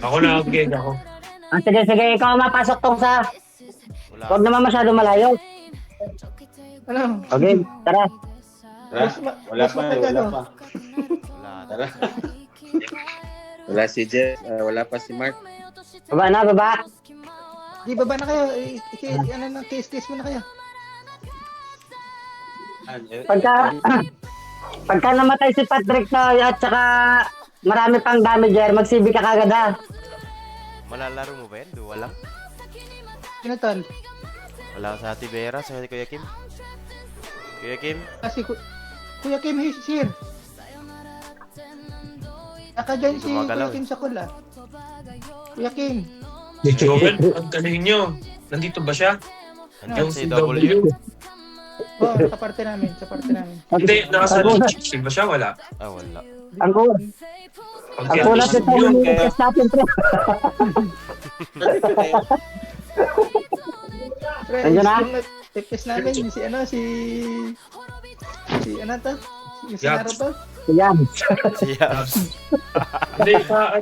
Ako na gig ako. Sige, sige, ikaw mapasok tong sa... Wala. Huwag naman masyado malayo. Ano? Okay, tara. Tara, wala pa, wala pa. Wala. Tara. Wala si Jeff, wala pa si Mark. Baba na, baba. Di baba na kayo. Ano na, case mo na kayo. Pagka namatay si Patrick na at saka marami pang damager, mag-CB ka kagad ha. Malalaro mo ba yan? Duwa lang? Sino tol? Wala sa Ate Vera, sa Kuya Kim. Kuya Kim? Kasi Kuya Kim is here. Naka-join si Gumagalaw, Kuya Kim sa kula. Kuya Kim. Joel, ang galing nyo. Nandito ba siya? Andyan si W. Oh, sa parte namin. Hindi, nasa chick ba siya? Wala. Ah, wala. Ang cool. Pag Ang cool natin tayo yung test natin, pre. Pre, Nandiyan na? yung test namin, si ano to? Yung Yaps. sinaro to? Yan. Siya. Hindi,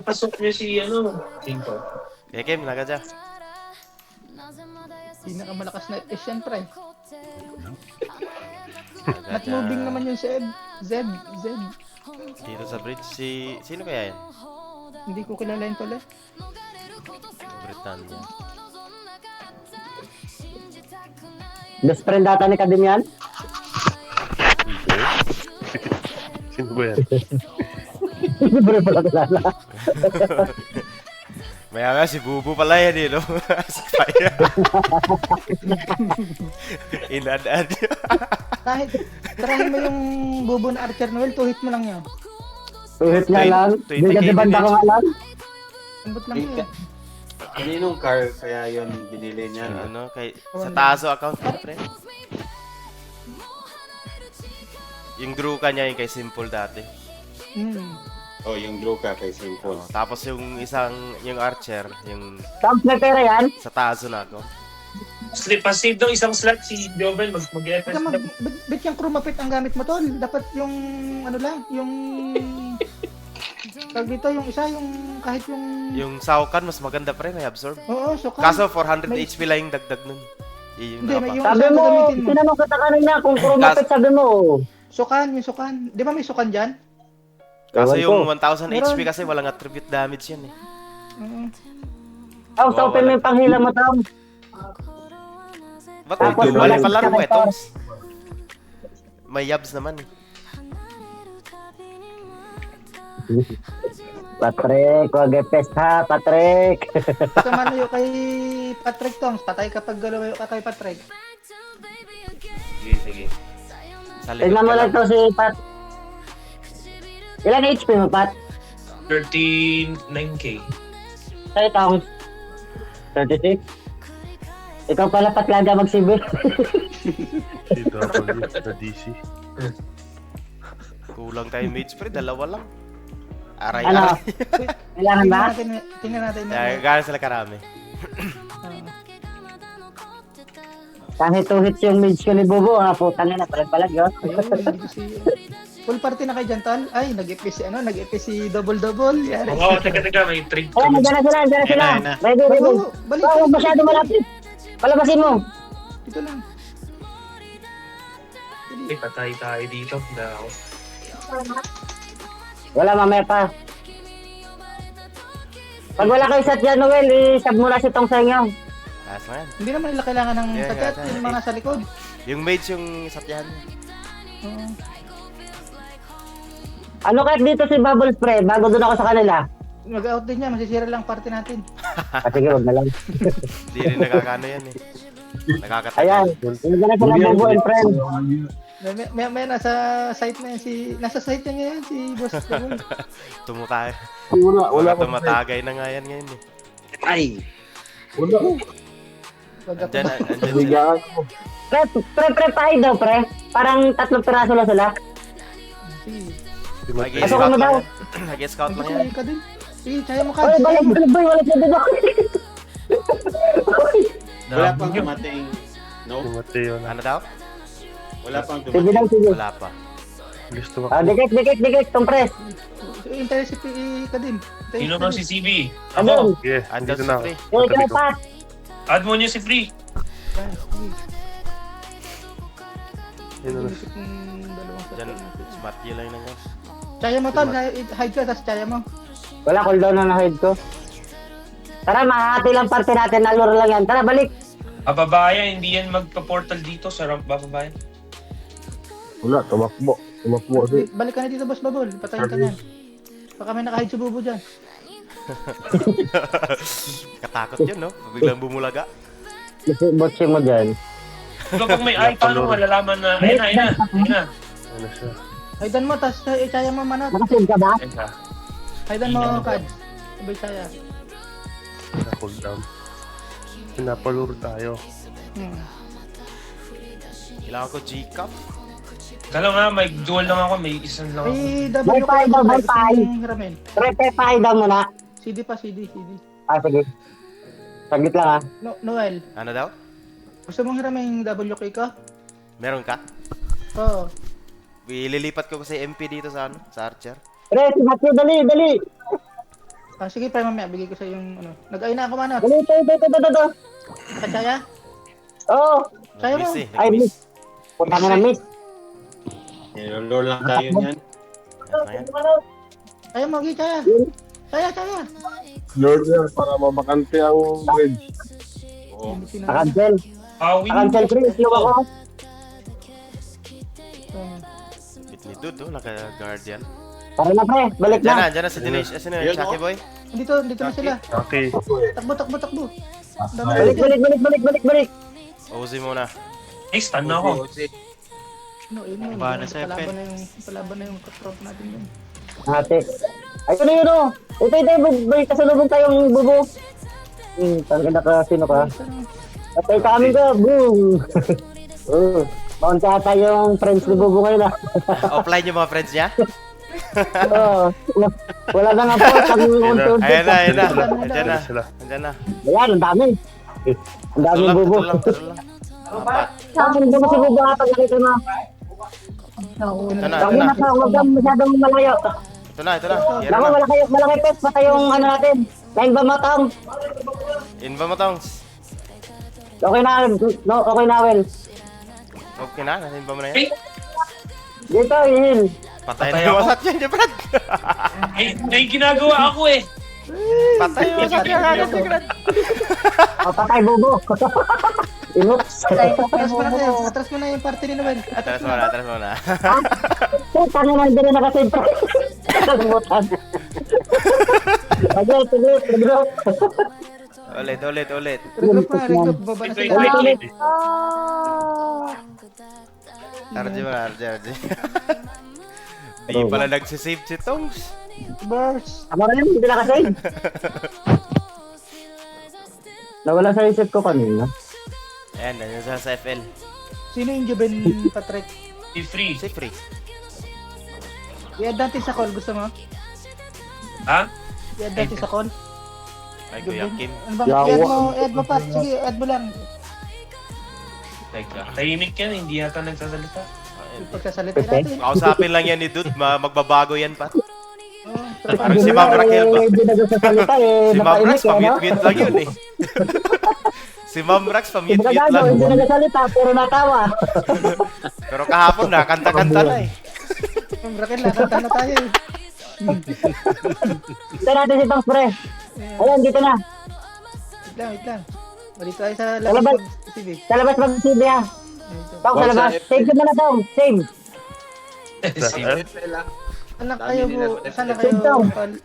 pasok niya si Tinto. Kuya Kim, naga dyan. Pinakamalakas na test yan, pre. Naga Not moving naman yung Zeb. Zeb. Dito sa bridge, sino kaya yan? Hindi ko kilala yung tol eh. Britannia. Best friend data ni Kadim yan? Sino ba yan? Libre pala kilala. Maya nga, si Bubu pala yan eh, no? Si Fire. Inad-ad. Kahit tirahin mo yung bubo na Archer Noel, tuhit mo lang yun. Tuhit nga lang. 20K Hindi kasi banda ko nga lang. Ambot lang yun. Kaninong car kaya yun binili niya? No? Ano, sa Tazo account mo, pre. Yung Druka niya yung kay Simple dati. Oh, yung Luca kay Simple. Tapos yung yung Archer, yung Saan na pera yan? sa Tazo na ako. Pasave ng isang slot si Jovel, mag-FS na. Ba't yung chromapit ang gamit mo tol? Dapat yung ano lang, yung tag dito yung isa, yung kahit yung Yung Saukan, mas maganda pre, may absorb. oo, sukan. Kaso 400 May- HP lang yung dagdag nun. Yung Hindi, may nakapa. yung Sabi isa mo, gagamitin mo. tinanong kita kanina kung chromapit, sabi mo. Yung sukan. Di ba may sukan dyan? Kaso Ewan yung ko. 1000 HP Meron. kasi walang attribute damage yan eh. Tom, open mo yung panghila mo, Tom. Ba't Tapos bali walang pa laro eh, connector. Toms? May yabs naman eh. Patrick, wag epes ha, Patrick. Ito malayo kay Patrick Toms. Patay kapag galawayo ka kay Patrick. Sige, sige. Sa likod Tignan mo ka lang lang. to si Pat. Ilan HP mo, Pat? 39K. Sa'yo, Tom. 36? Ikaw pala, Pat, laga mag-civil. Dito ako sa DC. Kulang tayo mates pre, dalawa lang. Aray, Ano? aray. Kailangan ba? Tingnan natin. Gano'n sila karami. Kahit 2 hits yung mage ko ni Bubo, ha, putang ina, palag-palag, yun. Ayun, hindi ko si... Full party na kay dyan, tol. Ay, nag-epis si double-double. Yari. Oo, teka, may trick. Ayan, nandiyan na sila. Ayun na. Ready. Balik. Huwag masyado malapit. Palabasin mo. Ito lang. Ay, patay tayo dito. Daw. Wala, mamaya pa. Pag wala kayo sa dyan, Noel, isab mo na si Tong sa inyo. Taas na yan. Hindi naman nila kailangan ng Yeah, satyat. yeah, Yung mga sa likod. Yung mage yung satyahan. Oo. Ano kahit dito si Bubble Spray, bago doon ako sa kanila. Mag-out din niya. Masisira lang party natin. Sige, huwag na lang. Hindi rin nakakano yan eh. Nakakatagal. Ayan, nandiyan na sila Bubo and friend. May nasa site na yan nasa site niya ngayon si Boss Double. Tumutay. Wala pa. Tumatagay na nga yan ngayon eh. Ay! Wala. Andyan sila. Bigaan ko. Pre tayo daw, pre. Parang 3 piraso lang sila. Sige. Pasok mo daw. Nag-scout lang yan. Sige ka din. Sige, kaya mo Oy, ka. balik, boy, wala siya dito. Wala pang dumating. No? Si Mateo na. Ano daw? Wala pang Sige dumating. lang, sige. Wala pa. Gusto ko. Dikit, Tong Pres. Intay si PE ka din. Sino man si CB? Ano? Ako. Yeah, Andun dito si na ako. Free. Yung ikaw, Pat. Add mo niyo si Free. Yun na. Diyan, smart yun lang yun. Chaya mo tol, hide ka, tapos chaya mo. Wala, cooldown na na-hide ko. Tara, mahati lang parte natin. Naluro lang yan. Tara, balik. Babayan, hindi yan magpa-portal dito sa ramp babayan. Wala, tumakbo. Tumakbo kasi. Balik ka na dito, boss Babol. Patayin ka niyan. Baka may nakahide sa bubo dyan. Katakot yun, no? Biglang bumulaga. Botsing mo dyan. Diba pag may ay, paano malalaman na, ayun na, ayun na, ayun na. Ano siya? Hidean mo, tapos chaya mo manat. Nakasave ka ba? Ayun na. Hidean mo, Kad. Sabay chaya. Na-cool down. Pinapaluro tayo. Kailangan ko G-Cup. Kala nga, may dual lang ako, may isang lang ako. Ay, Bye, W bye, ka. bye, bye. Hiramin. Repepay daw muna. CD pa, CD. Ah, sige. Saglit lang, ah. Noel, Ano daw? gusto mong hiramin WK ka? Meron ka? Oo. Ililipat ko kasi MP dito sa ano? Sa Archer. Pre, si Matthew, dali, dali. Ah, sige, pre, mamaya. Bigay ko sa yung ano. Nag-ay na ako, manat. Dali, ito. Nakachaya? Oo. Chaya mo. Nag-miss eh. Ay, Nag-miss. miss. Punta mo na, miss. Nilolor lang tayo niyan. Ayan. Chaya mo, Gi, chaya. Chaya. Lord yan, para mabakante ang bridge. Oo. Nakancel. Awin Nakancel, pre. Slow ako. Bit ni Dude, oh. Naka-guard yan. Tara na, pre. Balik Diyan na. na, diyan na si Dinesh. Sino Yun, yun? Chucky oh. Boy? Dito na sila. Okay. Takbo. Dami Balik. Uzi muna. Eh, stun na ako. No, yun. Bana sa Palaban na yung katrop natin yun. Ate. Ayun na yun, oh. Ito. Balik kasalubong tayong bubo. Tangin na ka. Sino ka? Patay kami ka. Boom. Maunta ata yung friends ni bubo ngayon, ah. Offline yung mga friends niya? Oo. Wala na nga po. Ayan na. Andyan Andiyan na. sila. Andiyan na. Ayan, ang dami. Ang dami Tatlo bubo. lang. Apat. Tapos bubo si bubo kapag nakita mo. Ito na. Huwag na ka, huwag kang masyadong malayo. Ito na. Hira Naku, na. malaki pes, patay yung ano natin. Line ba matang? Inba mo tongs. Okay na, no, okay na, Wel. Okay na. Nasinba mo na yan. Eh, Dito, ihil. Patay na Patay yung ako. wasat yan, Brad. may ginagawa ako eh. Patay yung wasat yan. O, patay bubo. Inups. Atras mo na yung party ni Noel. Atras mo na. Tangan na din na nakasave pa. Kalimutan. Saglit. Ulit. Regroup, baba na sila. Ulit. RJ mo na, RJ. Di pala nagsisave si Tongs. Burst. Ako rin, hindi nakasave. Nawala sa isip ko kanina. Ayan, nandiyan sa FL. Sino yung Juben Patrick? Si Free. Si Free. I-add natin sa call, gusto mo? Ha? I-add natin sa call. Ay, Kuya Kim. Ano bang, i-add mo, Pat. Sige, add mo lang. Teka, tahimik yan, hindi yata nagsasalita. Pagsasalita natin. Kausapin lang yan ni Dude, magbabago yan pa. Oh, Parang si Ma'am Raquel ba? Hindi nagsasalita eh. Si Ma'am Rax, Napaimik, eh, no? pamute-mute lang yun eh. Si Ma'am Rax, Hindi pamute-mute nagagawa, lang. hindi nagsasalita, pero natawa. Pero kahapon na, kanta-kanta na eh. Raquel, nakanta na tayo eh. Ito natin si Tongs, pre. Ayan, dito na. Wait lang. Balik tayo sa Sa labas. TV. Sa labas mag-CV ha. Tongs, sa labas. Save ka muna, Tongs. Save. Saan kayo po? Saan kayo,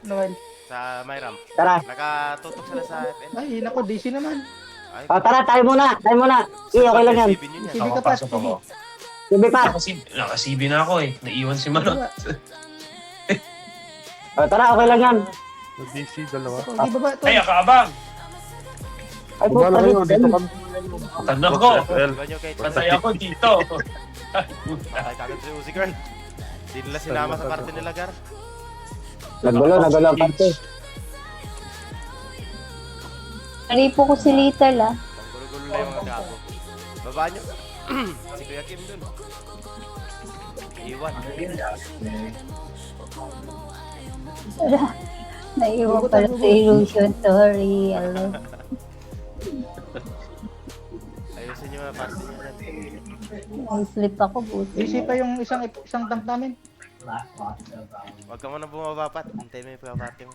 Noel? Sa Myram. Tara. Nakatutok sila sa FL. Ay, nako, DC naman. Ay, O, tara, tayo muna. Okay lang yan. Sibin yun yan. CV ka pa, Pasok ako. CV pa. Nakasibi na ako eh. Naiwan si Manot. O, tara, okay lang yan. DC, dalawa. Di ba ba ito? Ay, akaabang! Ay, Baba na kayo, dito kami. Tanda ko! FL. Iwan nyo kay Patay ako dito. Patay kagad si Uzi Girl. Hindi nila sinama sa party nila, Gar. Nagulo ang parte. Naripo ko si Little ah. Ang gulo-gulo na yung mga gago. Babaan nyo. Si Kuya Kim dun. Iwan. Naiwan pala sa illusion. Sorry. Hello. Ayusin nyo mga pasti nyo dyan. May slip ako, buti. Busy pa yung isang tank namin. Huwag ka muna bumaba, Pat. Hintayin mo yung pagpapati mo.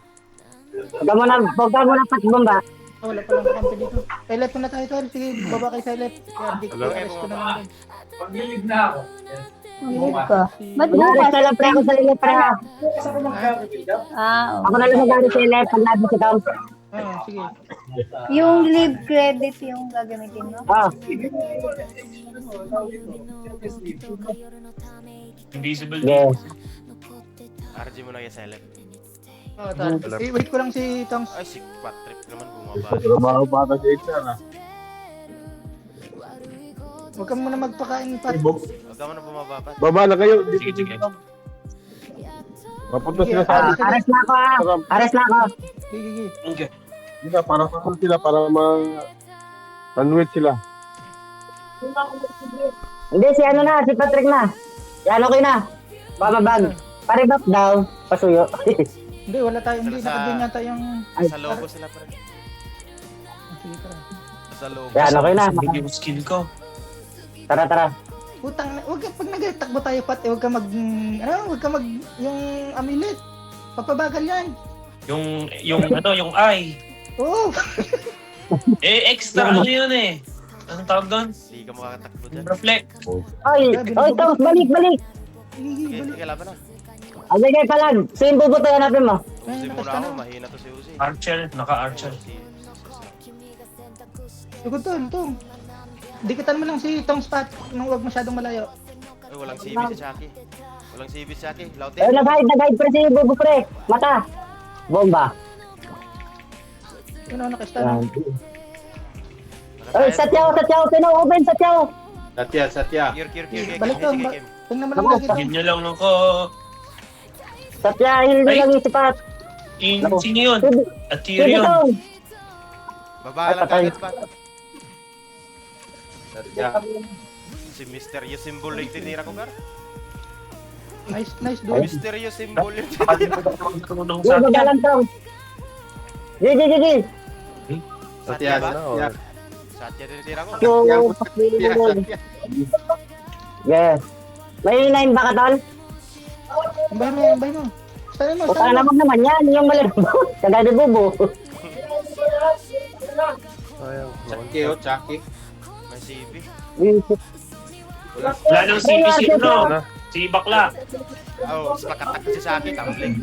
Huwag ka muna patbomba. Oh, wala pa lang kampi dito. Silent muna tayo, tol. Sige, baba kay Silent. Kaya di ko arrest ko na lang din. Ulit ka. Ba't Mag-aris bukas? na lang pre ako sa inyo pre ha. Ako na lang mag-aris sa inyo pag labi si Tom. Oo, sige. Yung leave credit yung gagamitin mo? Ah, Invisible. yes. RG mo na yung silent. Oh, tol. Wait ko lang si Tongs. Ay, si Patrick naman bumaba. Trabaho pa ata si HR ah. Huwag ka muna magpakain, Pat. Huwag ka muna bumaba, Pat. Baba na kayo. Sige, sige. Mapunta sila sa akin. Aras na ako ha. Aras na ako. Sige, sige. Hindi na, para saan sila, para ma-sandwich sila. Hindi, si ano na, si Patrick na. Si ano ko na. Pamabag. Paribak daw. Pasuyo. Hindi, wala tayo. Hindi, Sa- nakaganyan tayong... Sa logo sila, Pat. Sige, tara. Sa logo. Yan, okay na. Yung skill ko. Tara, tara. Putang, wag ka, pag nagtakbo tayo, Pat, wag ka wag ka yung amilit. Papabagal yan. Yung yung eye. Oo. Extra ano yun eh. Anong tawag doon? Hindi ka makakatakbo dyan. Reflect. Oy, Tom, balik. Sige, sige, laban na. Sige, palag. Sino bubuto hanapin mo? Uzi muna ako, mahina to si Uzi. Archer. Naka-archer. Tugod to, ito. Dikitan mo lang si Tong Spot nung wag masyadong malayo. Ay, walang CB si Chucky. Walang CB si Chucky. Laute. Ay, nag-hide pre si Bubu pre. Mata. Bomba. Yun, nakastano. Oy, Satyaw. Sino open, Satyaw? Satya. Kir. Balik to. Sige, Kim. Tingnan mo lang lagi. Yun nyo lang nung ko. Satya, hindi Ay. lang yung sipat. Sino yun? At Sige, Tyrion. Tom. Baba Ay, lang patay. kagad, Pat. Satya. Si Mysterious Symbol yung tinira ko, Gar. Nice dude. Mysterious Symbol yung tinira. Tulong Yung sa akin. bagalan, Tom. Gigi. Satya ba? Satya. Satya din tinira ko. Yung Satya. yes. May 9 ba ka, Tol? Bay mo. Stano mo, O para naman naman yan, yung mali. Kagaya ni Bubu. Chucky. May CB. Wala nang CP si ano. Si Bakla. Oh, mas nakatak si Chucky, tumbling.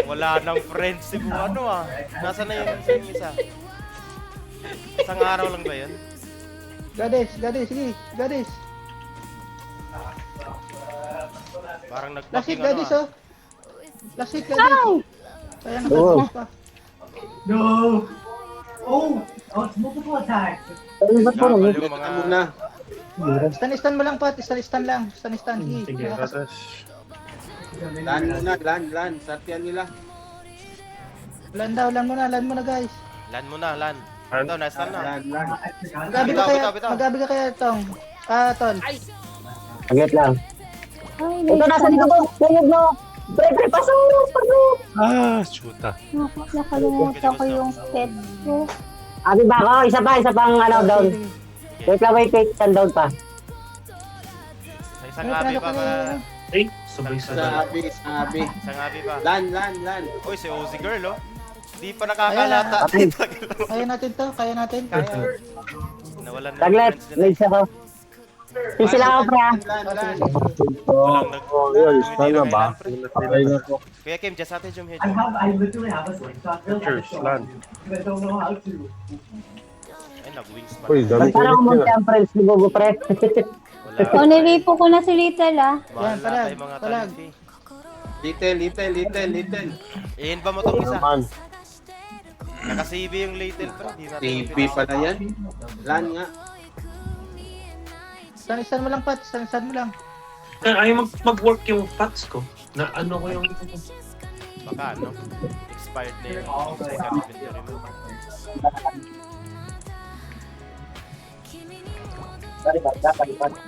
Wala nang friends si ano ah. Nasaan na yung isa? Isang araw lang ba yun? Gades, sige. Gades. Parang Last hit, nag-backing Gades, ano ah. oh. Last hit, Gades. Kaya nakatapos pa. Ano ba po? Gabal yung mga... Muna. Stan mo lang, Pat. Stan lang. Stan. Sige. Lan. Satya nila. Lan mo na, guys. Lan mo na, lan. Ito, na-stun na. Lan. Magabi ka kaya, Tong. Tol. Agit lang. Ay, Ito, nasa dito ko. Tuyog mo. Pre, pasok. nakalimutan ko yung pet ko. Abi ba ako? Isa pang ano, down. Wait. Isang down pa. Sa isang abi pa ba? Ay, sabay-sabay. Sabi. Isang abi pa. Lan. Uy, si Ozzy girl oh. Di pa nakakalata. Kaya natin to. Kaya. Nawalan na Taglet, friends nila. legs ako. Sisi lang ako, pre. Lan. Walang nag... Oh, yun. Stun na ba? Tumitira Patay na ko. Kuya Kim, just ate yung head. Church, land. Ay, nag-wings pa. Uy, dami Parang ko umunti ang friends ni Bubu, pre. Wala. O, nilipo ko na si Little ah. Mahal Yan, na tayo mga palag. talent. Little. Ihin ba mo tong isa? naman. Naka-CB yung little pero di natin. TV pala yan. Lan nga. Stan mo lang, Pat. Stan mo lang. Ayaw mag-work yung pats ko. Na ano ko yung... Baka ano? Expired na yung second inventory mo.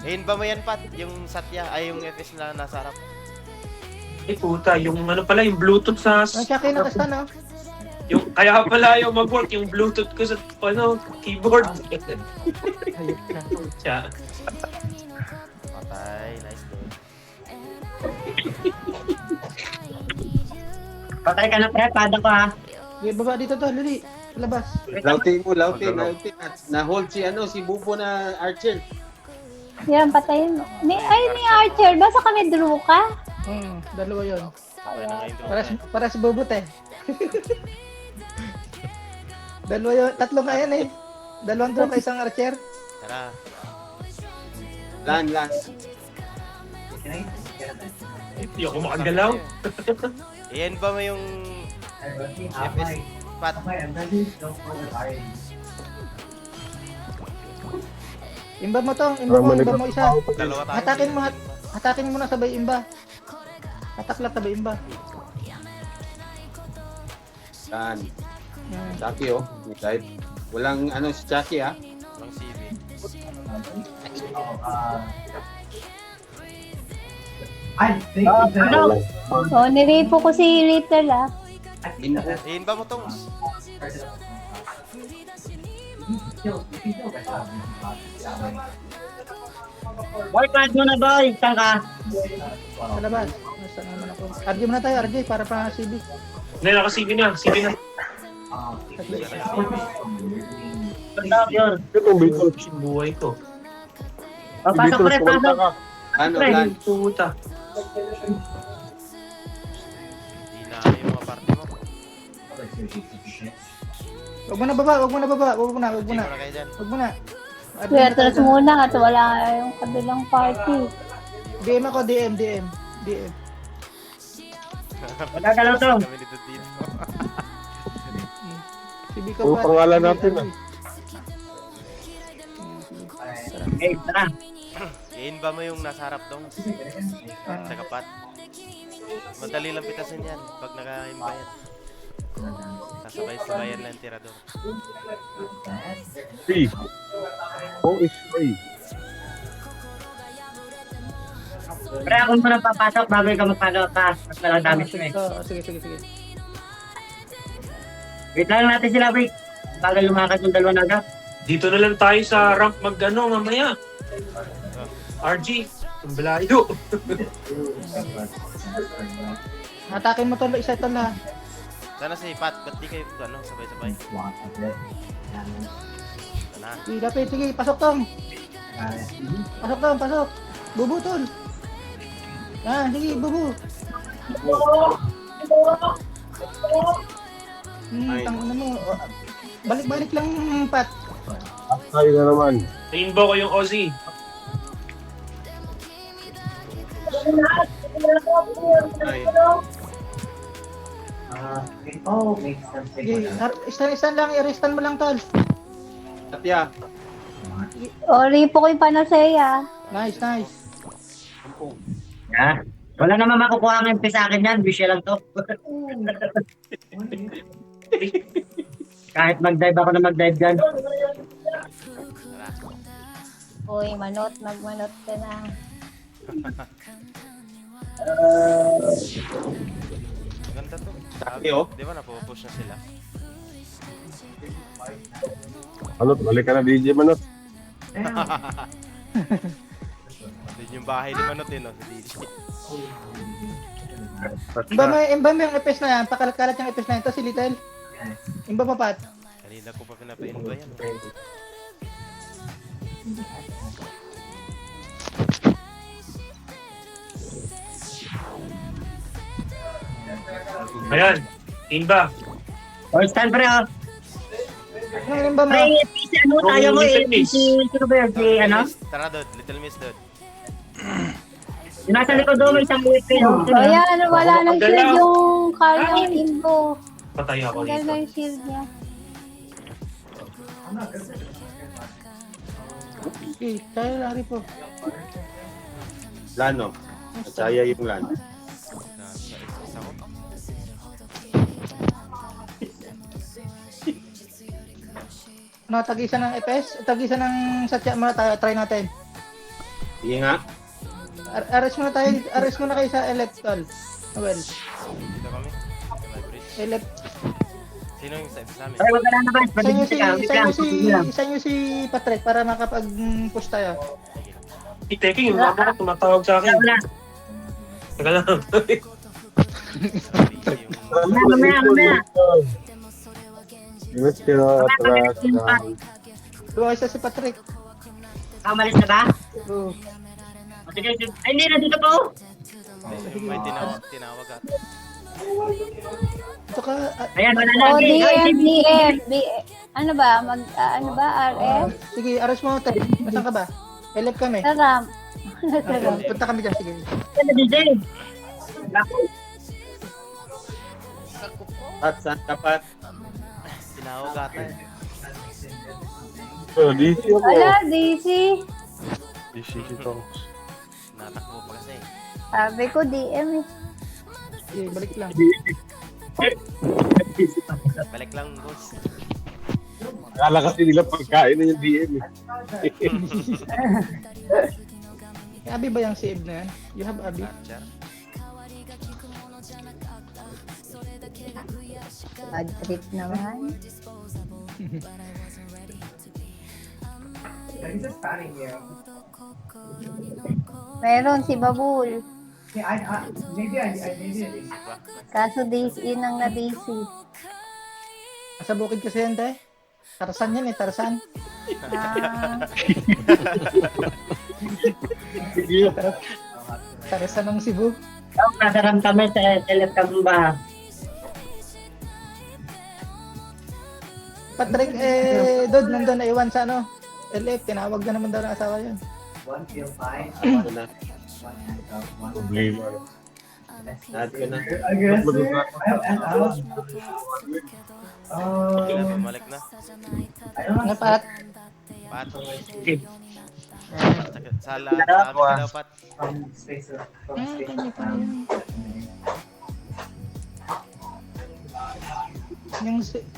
Ihin ba mo yan, Pat? Yung Satya, ay yung FS na nasa harap. Eh puta, yung ano pala, yung Bluetooth sa... Ang Chucky nakastan, no? Yung, kaya pala yung mag-work, yung Bluetooth ko sa ano, keyboard. Hayop na. Siya. Patay, nice dude. Patay ka na, pre. Pada ko, ha. Okay, baba dito to, Luli. Labas. Lautin mo, lautin. Na-hold si Bubo na Archer. Yan, patayin mo. Ni Archer. Basta kami draw ka. Dalawa yun. Okay na ngayon draw Paras, na. paras bubot eh. Dalawa yun. Tatlo nga yan eh. Dalawang draw ka isang archer. Tara. Lan. Hindi ako makagalaw. Iyan ba mo yung FS Pat? Imba mo to. Imba mo isa. Dalawa tayo. Hatakin mo na sabay imba. Hatak lang sabay imba. Lan. Chucky, oh. Kahit walang ano si Chucky, ha. Walang CV. Ano? O, niripo ko si Little ah. Iyan ba mo tong? Boy, pad mo na, boy. Saan ka? Sa labas. Nasaan naman ako? RJ muna tayo, RJ, para pa CB. Hindi, naka-CV na. CV na. Stop yun. Itong Beatles. Yung buhay ko. O, pasok, pre. kumanta Pasok. ka. Ano, Pre. Lan? Puta. Hindi na yung mga party mo. Huwag mo na baba, huwag mo na baba. Huwag mo na. Hindi mo na kayo dyan. Huwag mo na. RJ Kuya, na tayo atras dyan. muna at wala yung kabilang party. DM ako, DM. Wala ka lang to. Kami dito dito. CB ka Yung pa. pangalan natin, ah. Okay, tara. Iyan ba mo yung nasa harap dong? Sa kapat. Madali lang pitasin yan pag naka-imbayan. Sasabay-sabayan lang tira doon. Free. Oh, is free. Pre, ako muna papasok bago ikaw magpagawa pa. Mas malang damage mo eh. Sige. Wait lang natin sila, wait. Bagal lumakad yung dalawa na agad. Dito na lang tayo sa ramp mag-ano mamaya. RG, yung balayo. Hatakin mo to, isa to na. Sana si Pat, ba't di kayo ano, sabay-sabay? Sana. Sige, Dapit, sige, pasok tong. Pasok. Bubu tol. Sige, bubu. Tangina mo. Balik-balik lang, Pat. Tayo na naman. Rainbow ko yung Ozzy. Ay, Sige, stand lang, i-restan mo lang, tol. Katya. O, ripo ko yung panasaya. Nice. Ha? Wala naman makukuha ng MP sa akin yan. Bisya lang to. Kahit mag-dive ako na mag-dive dyan. Uy, magmanot ka na. Ganda to. Sabi, oh. Di ba napupush na sila? Ano, balik ka na DJ Manot. Din yung bahay ni Manot eh, no? Si DJ. Imba mo yung epes na yan. Pakalat yung epes na yan. Ito si Little. Imba mo, Pat. Kanina ko pa pinapain ba yan? Oh. Ayan, Inba. O, stand pre, ha? Ano imba mo? Pre, PC ano tayo mo eh. Little Miss. Sino ba yun? Si ano? Tara dude, Little Miss dude. Yung nasa likod doon, may isang weapon. O yan, wala nang Magdala. shield yung kayang imbo. Patay ako Tanggal dito. na yung shield niya. Okay, tayo lang po. Lano. At saya yung Lan. Nasa isa ko. No, tag-isa ng epes. Tag-isa ng satya muna tayo. Try natin. Sige nga. Arrest muna tayo. Arrest muna kayo sa electoral. Well, Dito kami. Sa may bridge. left. Sino yung sa amin? Ay, wag ka na naman. Isa nyo si Patrick para makapag-push tayo. Si Teki, yung mama ko tumatawag sa akin. Teka lang. Mamaya. Ingat kayo, atras na. Luwa isa si Patrick. Malis na ba? Oo. Sige, sige. Ay, hindi na dito po. May tinawag at. Ito ka, Ayan, wala na. O, DM. Ano ba? Ano ba? RF? sige, aras mo tayo. Nasaan ka ba? Left kami. Taram. Taram. Punta kami dyan, sige. Ano, DJ? Pat, saan ka, Pat? Tinawag ata. So, DC ako. Wala, DC. DC ito. Natakbo pa kasi. Sabi ko, DM eh. Sige, balik lang. Balik lang, boss. Akala kasi nila pagkain na yung DM eh. May Abi ba yung si Ib na yan? You have Abi? Archer. Bad trip naman. Meron si Babul. Kaso DC nang na DC. Sa bukid kasi yan, te. Tarsan yan eh, Tarsan. Ah, Tarsan ng Cebu. Nasaram kami sa Telecamba. Patrick, Dod, nandun na iwan sa ano? LF, tinawag na naman daw ng asawa yun. Ako na. Problema. Lahat ko na. Bumalik na. Ano, Pat? Pat. Okay. Sa amin ka daw, Pat. Kanya pa yun.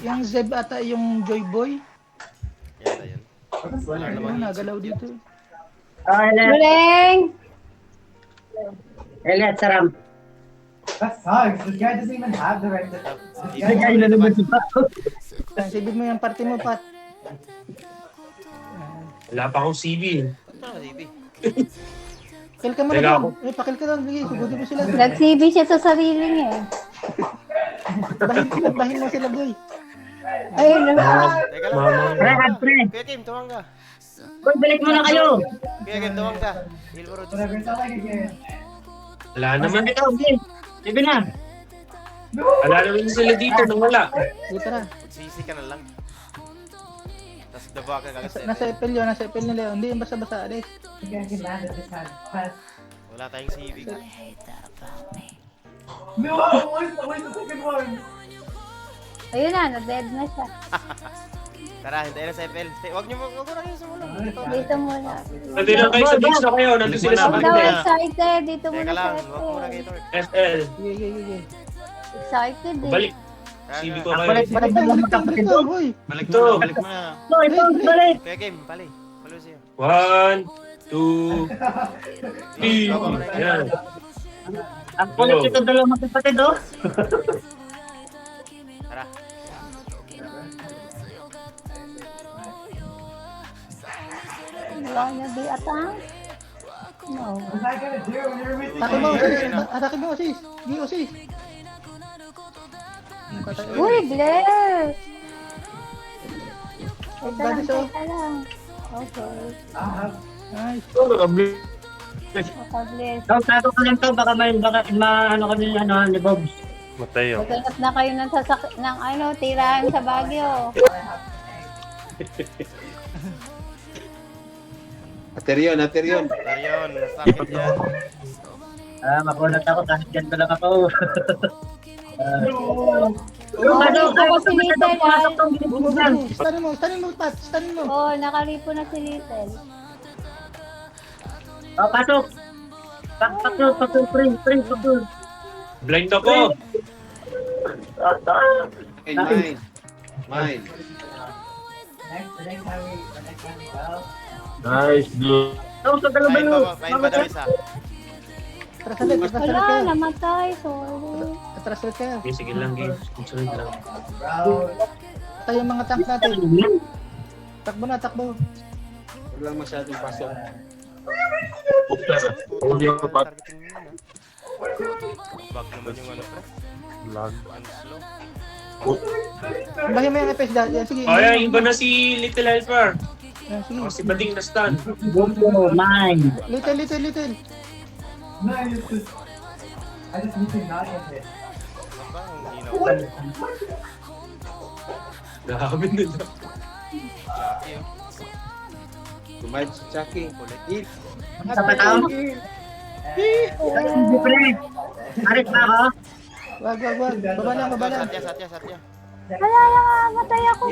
Yung Zeb ata yung Joy Boy. Yan na yun. Wala Ano, naman. nagalaw dito. Buleng! Eliat, saram. Sibig mo yung party mo, Pat. Wala pa akong CV. Ano, Zibi? Kill ka mo Teka na ako. doon. Pakil ka doon. Sige, sugutin mo sila. Nag-CB siya sa sarili niya eh. Bahin mo sila, boy. Ayun na. Teka lang. Mama. Kuya Kim, tuwang ka. Uy, balik mo na kayo. Kuya Kim, tuwang ka. Hilbro, Wala naman. Ito, okay. Sige na. Wala naman sila dito nang wala. Sige, tara. sisi ka na lang. Tapos daba ka kasi. Nasa epil yun, nasa epil nila yun. Hindi yung basta-basta, Alex. Wala tayong CV. Ayun na, na-dead na siya. Tara, hintayin na sa FL. Huwag niyo na kayo sumulong. Dito muna. Nandito lang kayo sa beach na kayo. Nandito sila sa Ikaw kanila. excited. Dito muna Teka sa lang, huwag muna kayo, FL. Lord. SL. Sige, sige, sige. Excited eh. Balik. CV ko kayo. Balik na lang magkapatid Ito, to. boy. Balik mo na, balik mo na. Ito, balik. Kuya Kim, pali. Palo siya. 1, 2, 3. Yan. Ang kulit ito dalawang magkapatid, oh. Tara. Wala niya di atang. No. Atake mo, Osis. Atake mo, Osis. Sige, Osis. Uy, Blair! Teka lang, Daddy, so. teka lang. Okay. Nice. Ito, nakabli. Makabless. Tago ko lang to, baka ano kami, ni Bob. Mateo. Maghanap na kayo ng ng tirahan sa Baguio. Aterion, Aterion. Ayun, sakit yan. Makulat ako, kahit ganito lang ako. Nakalipo na si Little ay. Stanin mo, Pat. Stanin mo. Oo, nakalipo na si Little. Pasok. Pasok, spring. Blind ako. Okay, mine. Mine. Nice, blue. Sa Kain ba daw isa? Atras ulit Wala, kayo. namatay. Sorry. Atras ulit kayo. Okay, sige lang, game. Sunod lang. Tayo yung mga tank natin. Takbo na, takbo. Huwag lang masyadong pasok. Huwag yung pat. Targeting mo na. Bug naman yung ano pre. Lag. Ano slow. Bahin mo yung FPS dahil. Sige. Oh, yeah, iba na si Little Helper. Yan, sige. Oh, si Bading na stun. Bobo, mine. Little. Ano ba? Ang hinaw. Grabe nila. Chucky oh. Kumain si Chucky. Eat. Sa patao? Hindi pre. Arit ba ako? Wag. Baba lang. Satya. Wala lang, matay ako.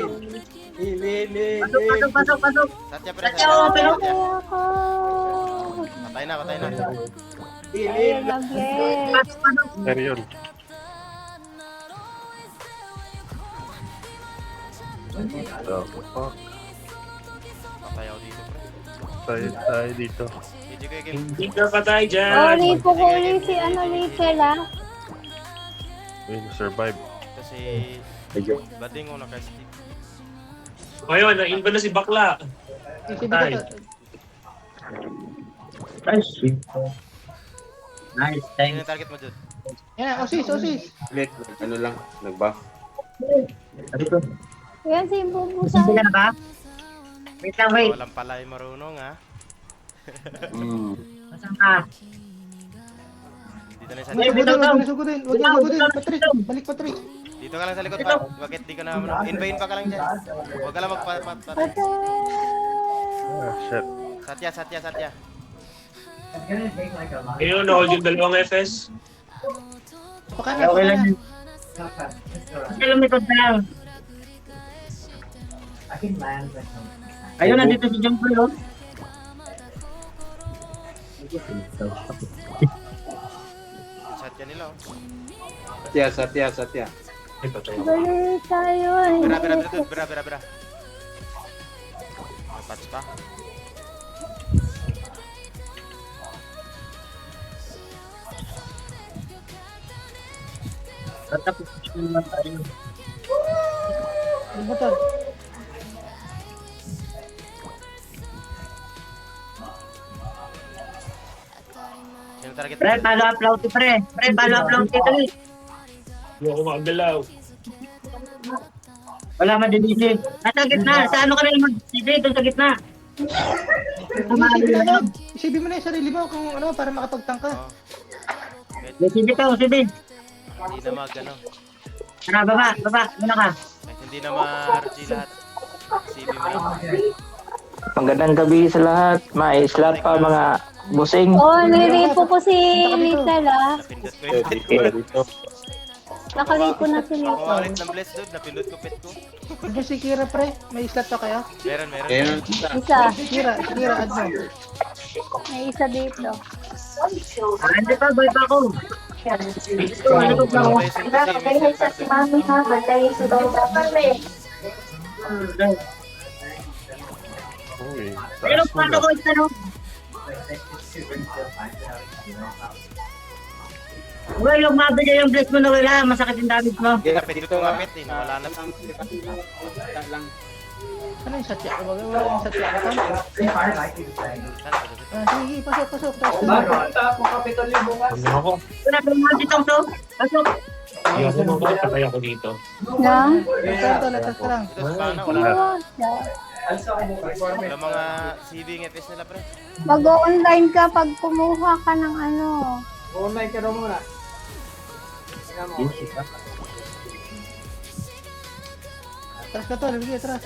Pasok. Satya pre. Satya, oh, pero- Satya. Matay ako. Patay na. Ay, laglit. Serion. Patay ako dito pre. Tayo dito. Medyo kayo game. Hindi ka patay Oh, dyan. lipo ko ulit si Little ah. Ayun, survive. Kasi Medyo. bading ko naka-stick. Ayun, na-inba na si Bakla. Sige, Patay. Nice, Sino thanks. yung target mo dun? Yan, osis. Ulit. Ano lang. Nag-buff. Dito. Yan si Bubu sa... Sige na ba? Wait lang, wait. Walang pala yung marunong ha. Saan ka? Dito na sa Wait, likod. wait. Huwag nasugudin. Patrick. Balik, Patrick. Dito ka lang sa likod. Bakit di ka na ano? In pa ka lang dyan. Huwag ka lang magpapatay. Patay. Ah, shit. Satya. Ayun, hold yung dalawang FS. Pakana. Okay lang yun. Kasi lumikod na lang. Ayun, nandito si Jumbo yun. Satya nila oh. Satya. Ay, patay ako. Balik tayo. Bira. May patch pa. Tatapos naman tayo. Ano ba to? Sino target Pre, mo? palo up lauti, pre. Pre, palo up lauti ito eh. Hindi ako makagalaw. Wala madidisi. Nasa gitna. Sa ano ka rin mag-CD? Doon sa gitna. Isipin mo na yung sarili mo kung ano, para makapagtang ka. Oh. May CD ka, o CD. Hindi na ano. Tara, baba. Muna ka. Kahit hindi na ma-RG lahat. CB mo lang. Magandang gabi sa lahat. May slot pa mga busing. Oh, nilipo ko si Little ah. Napindot ko yun. Dito. Nakalipo na si Ako Little. ulit ng bless dude. Napindot ko pet ko. Ano si Kira, pre? May slot pa kayo? Meron. Ayun. Isa. Kira, add mo. May isa dito. Hindi pa, boy pa ako. Walang blessing kasi may silver Uy, Pero taas mo paano na. ko isa no? Well, yung mabigay yung bless mo na wala, masakit yung damage mo. Napindot ko nga pet eh. Nawala na. lang. Ano yung satya? Wala yung satya. Sige, pasok. Ano ako? Wala kang mga ditong to. Pasok. Hindi ako makapatay ako dito. Lang? Latas ka lang. Ito sa pana. Wala Wala. mga CB ng FS nila pre. Mag-online ka pag kumuha ka ng ano. Atras ka to, sige, atras.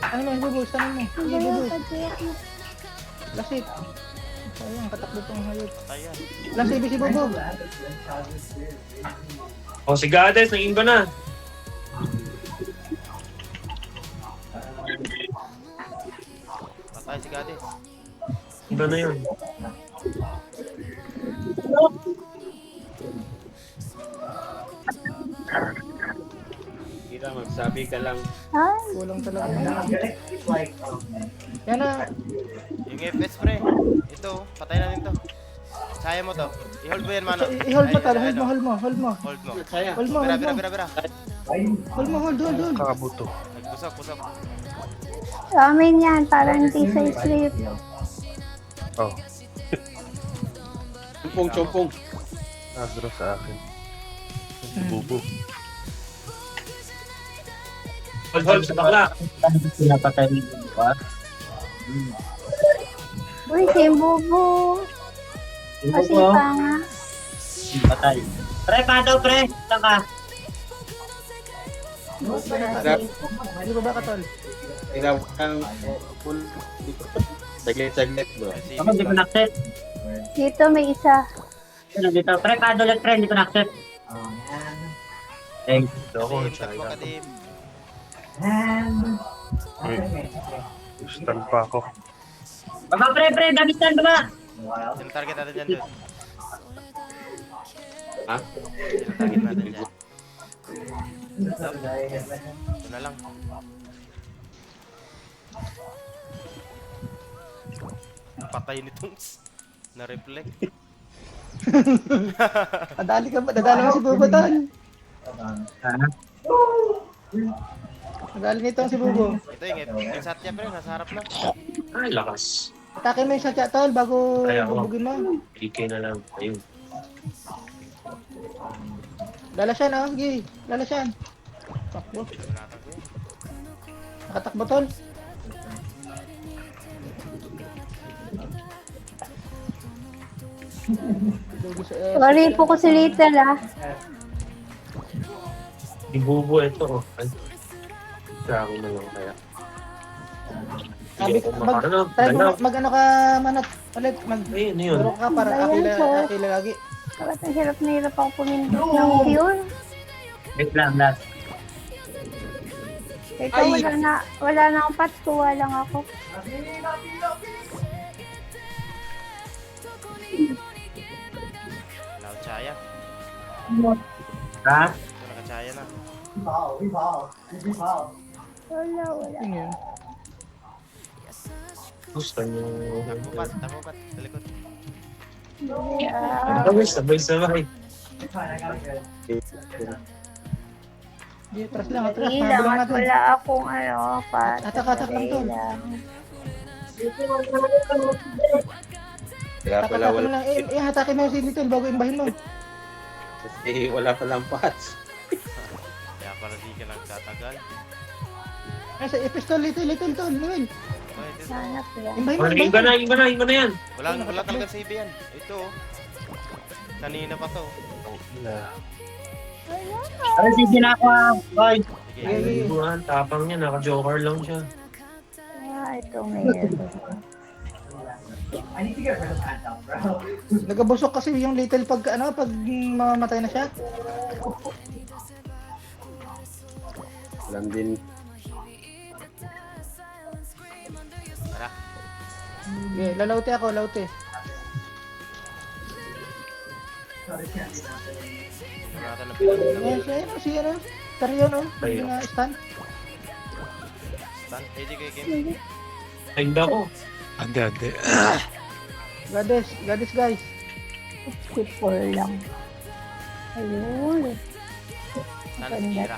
Ano mo, ibubus, ano mo? Sige, ibubus. Lasit. Sayang, katakbo tong hayop. Patay yan. Lasit, si Bobo. Oh, si Gades, na-inba na. Patay si Gades. Iba na yun. Kira, magsabi ka lang. Ay, Kulang talaga. Yan na. Yung FS pre. Ito, patay natin to. Saya mo to. I-hold mo yan, mano. I-hold mo Ay, tal, ay, hold mo, ano. hold mo, hold mo. Hold mo. Saya. Hold mo, Bira, hold mo. bira, bira, bira. Hold mo, hold. Kakabuto. Nagpusok, pusok. Sa amin yan, para hindi sa sleep. Oh, Chumpong. agro sa akin. Bubo. Hold sa bakla. Pinapatay ba? Uy, si Bubu. Kasi pa nga. Patay. Pre, pato, pre. Saan ka? Hindi ko ba ka tol? Ikaw ang full. Saglit bro. Ako, hindi ko na-accept. Dito may isa. Ano dito? Pre, pato lang, pre. Hindi ko na-accept. Thanks. Kadim, takbo kadim. Stun pa ako. Baba, pre. Dagitan, baba. Sino target natin dyan, dude? Ha? Sino target natin dyan? Ito na lang. Patay nitong na-reflect. Dadali mo si Bubo tol. Dadali nito ang si Bubo. Ito yung Satya pre, nasa harap na. Ay, lakas. Atake mo yung sa chat tol bago Kaya ako. bubugin mo. PK na lang. Ayun. Lala siya na, Gi. Lala siya. Takbo. Tinatag ko yun. Nakatakbo tol. Sorry po ko si Little ah. Ibubo ito. Ay. Sa ako na lang kaya. Sabi ko, Ano? mag ano ka manat ulit, Ayun, yun. Durok ka para akila lagi. Bakit ang hirap na hirap ako pumindot ng pure? Wait lang, last. Ito wala na akong pat, kuha lang ako. Wala akong tsaya. Ha? Ito nakatsaya na. Wala. Yun yun. Gusto niyo. Tamupat, sa likod. Sabay. Di, atras lang, atras. Ilang Mahabol at natin. wala akong pat. Atak lang tol. Kaya pala Atak wala. lang. Hatake mo si Little bago imbahin mo. Kasi wala palang patch. Kaya para di ka nagtatagal. Ay, sa pistol, Little tol. Noel. Okay, ito. Hanap lang. Imbahin mo, Iba na yan. Wala talagang save yan. Ito oh. Kanina pa to. Ano si Ginako, boy? Sige. Sige. Ibuhan, tapang niya. Naka-joker lang siya. Ito ngayon. Nagabusok kasi yung Little pag mamamatay na siya. Alam din. Tara. Okay, lalaute ako, laute. Natin ang pinag Si Tarion, Tayo. stun. Stun. AJ kay game. Ay, ko. Goddess guys. Skip 4 lang. Ayun. Stun. Tira.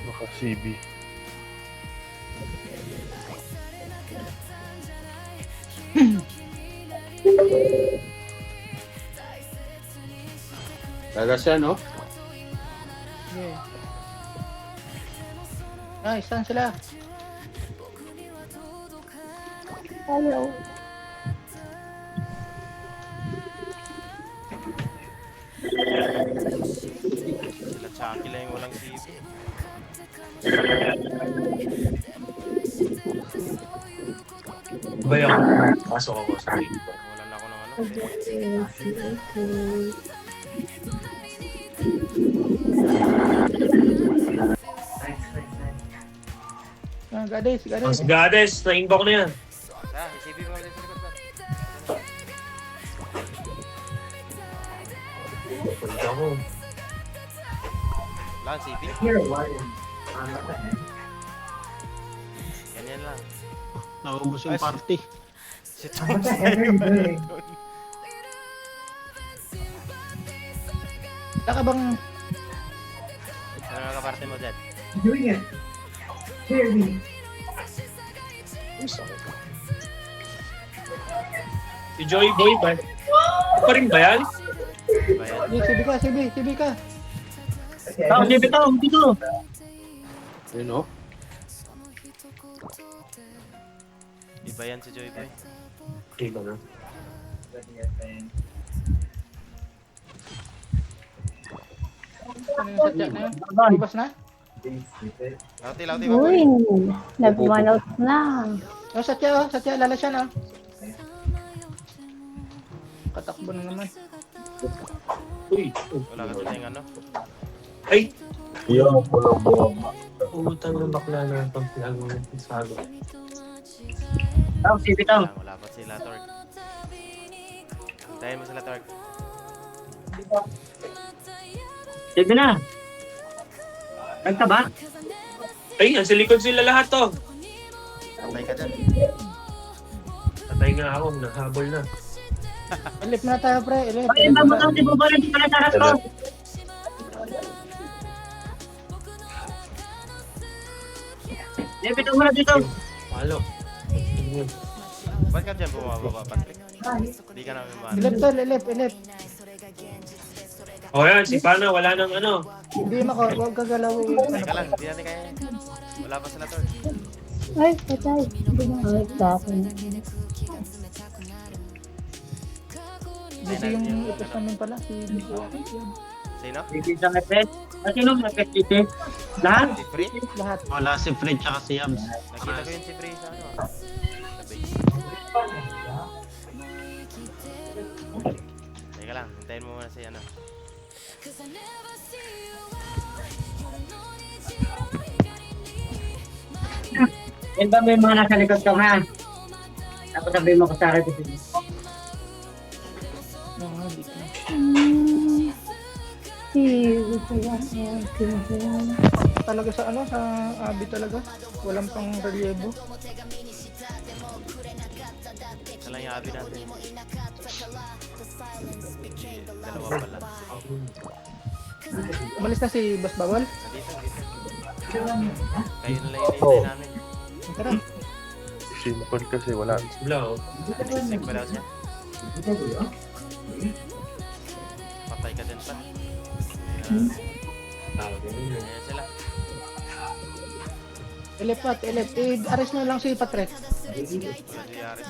Baka CB. Talaga siya, no? Okay. Nice, stun sila. Hello. Sila Chucky lang yung walang CV. Ba yan? Pasok ako sa dito. Wala na ako ng ano. Goddess. Ang si Goddess, na-inbox na yan. Ah, CV mo ulit sa likod ba? Punta ko. Wala kang CV? Ganyan lang. Naubos yung party. Si Tom Simon. Wala ka bang... Ano nga kaparte mo dyan? Si Joy Boy ba? Pa rin ba yan? Bayan. Sibi ka, sibi ka. Tao, sige tao, dito. Yun o. Iba yan si Joy Boy. Okay ba na? Ano yung satya na yun? Ibas na? Lauti, lauti, Uy, baboy. nagmanot na. Oh, satya, lala siya na. Katakbo na naman. Uy, Wala ka dyan yung ano. ay! Yung pulang buwama. Pumutang ng bakla na itong pinagawa ng sago. Tao, sige tao. Wala pa sila, Torg. Hintayin mo sila, Torg. Sige na. Nagka ba? Ay, nasa likod sila lahat to. Patay ka dyan. Patay nga ako, nahabol na. Elip na tayo, pre. Elip. Ay, mabukaw si Bubo lang dito na sa ko. Debit mo na dito. Palo. Ba't ka dyan bumababa, Patrick? Hindi ka namin maano. Elip, tol. Elip. O yan, si Pana, wala nang ano. Hindi mo ko. Huwag kagalaw. Teka lang, hindi natin kaya. Wala pa sila, Torg. Ay, patay. Ay, tapon. Busy yung ipos namin pala. Si Sino? Dito sa ngepet. At sino ngepet dito? Lahat? Si Free? lahat. Wala si Fred tsaka si Yams. Nakita ko yun si Free sa ano. Sa base. Teka lang, hintayin mo muna si ano. Yan ba may mga nasa likod ko ha? Tapos sabihin mo ko sa akin dito. Talaga sa ano, sa Abi talaga. Walang pang relyebo. Ito lang yung abi natin. Dalawa pala. Umalis na si Boss Bawal. Nandito, nandito. Kayo na lang yung hinihintay namin. Tara. Simple kasi wala. Wala oh. Check ba daw siya? Patay ka din pa. Ayan sila. Elip. I-arrest nyo lang si Patrick. Wala si Yaris.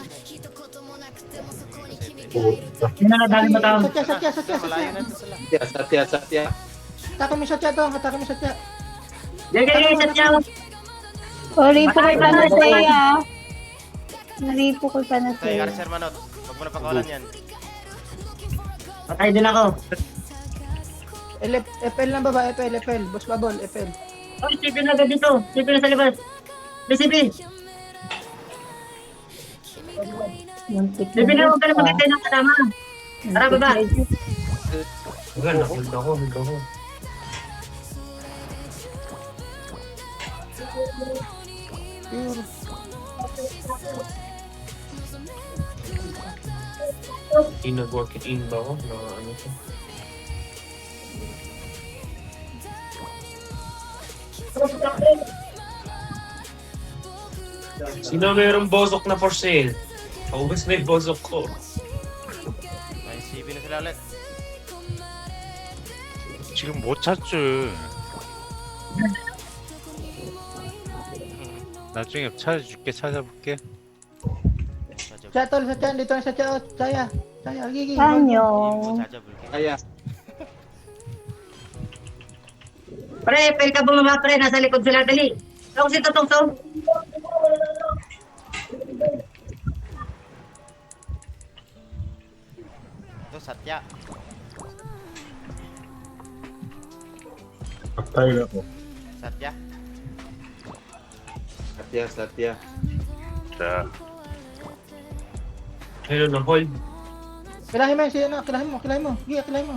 Sino na dali mo tao? Satya. Malayo na ito sila. Satya. Atake mo satya to. Gagawin sa tiyaw. O, ripo kay Panasea. Naripo kay Ito yung Panasea. Yaris Hermanot. Huwag mo na pakawalan yan. Patay din ako. Elip, FL lang baba, FL. Boss Babol, FL. Oy, sipin na agad dito. Sipin na sa labas. Sipin. Muntik Sipin na, huwag ka na mag-itay ng kasama. Tara, baba. Wala, nakulda ko, hulda ko. Pure. Inag-work it in ba ako? Na ano siya? Sino mayroong bosok na for sale? Paubos na yung bosok ko. May CB na sila ulit. 지금 못 찾지. 나중에 찾아줄게, 찾아볼게. Sadya. Tol, satya. Dito na satya. Saya, gigi. Anyong. Sadya bulke. Kaya. Pre, pwede ka bumaba, pre. Nasa likod sila. Dali. Ako si Totong Tom. Ito, Satya. Patay na ko. Satya. Satya. 자, Hello na hold. Kilahin mo si ano. Kilahin mo. Gigi, kilahin mo.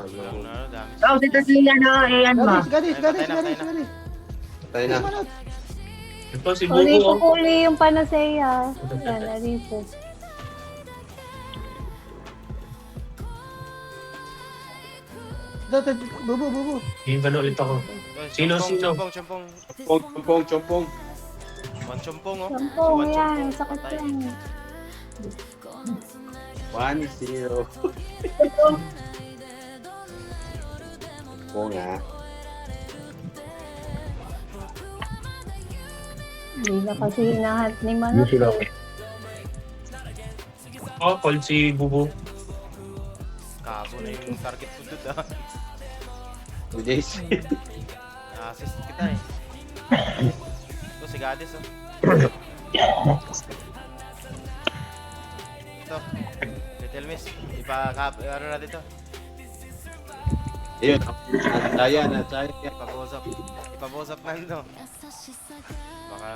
Walang na, dami. Ako si Totong ano, ano ba? Gadis. Patay na. Ito si Uli Bubu. po uli yung Panacea. Yan, Aripo. Bubu. Yung ba na ulit ako? Sino? Chompong. Chompong. One chompong, oh. Sampung, One yan. chompong. Sakit Patay. yan. 1-0. Oo nga. Hindi na kasi hinahat ni Manok. Oh, call si Bubu. Kabo na yung target ko doon, ah. JC. Na-assist kita, eh. Ito, si Gadis, oh. Ito. Little Miss. Ano natin ito? Ayun. Nataya. Ipabosap na ito. Baka...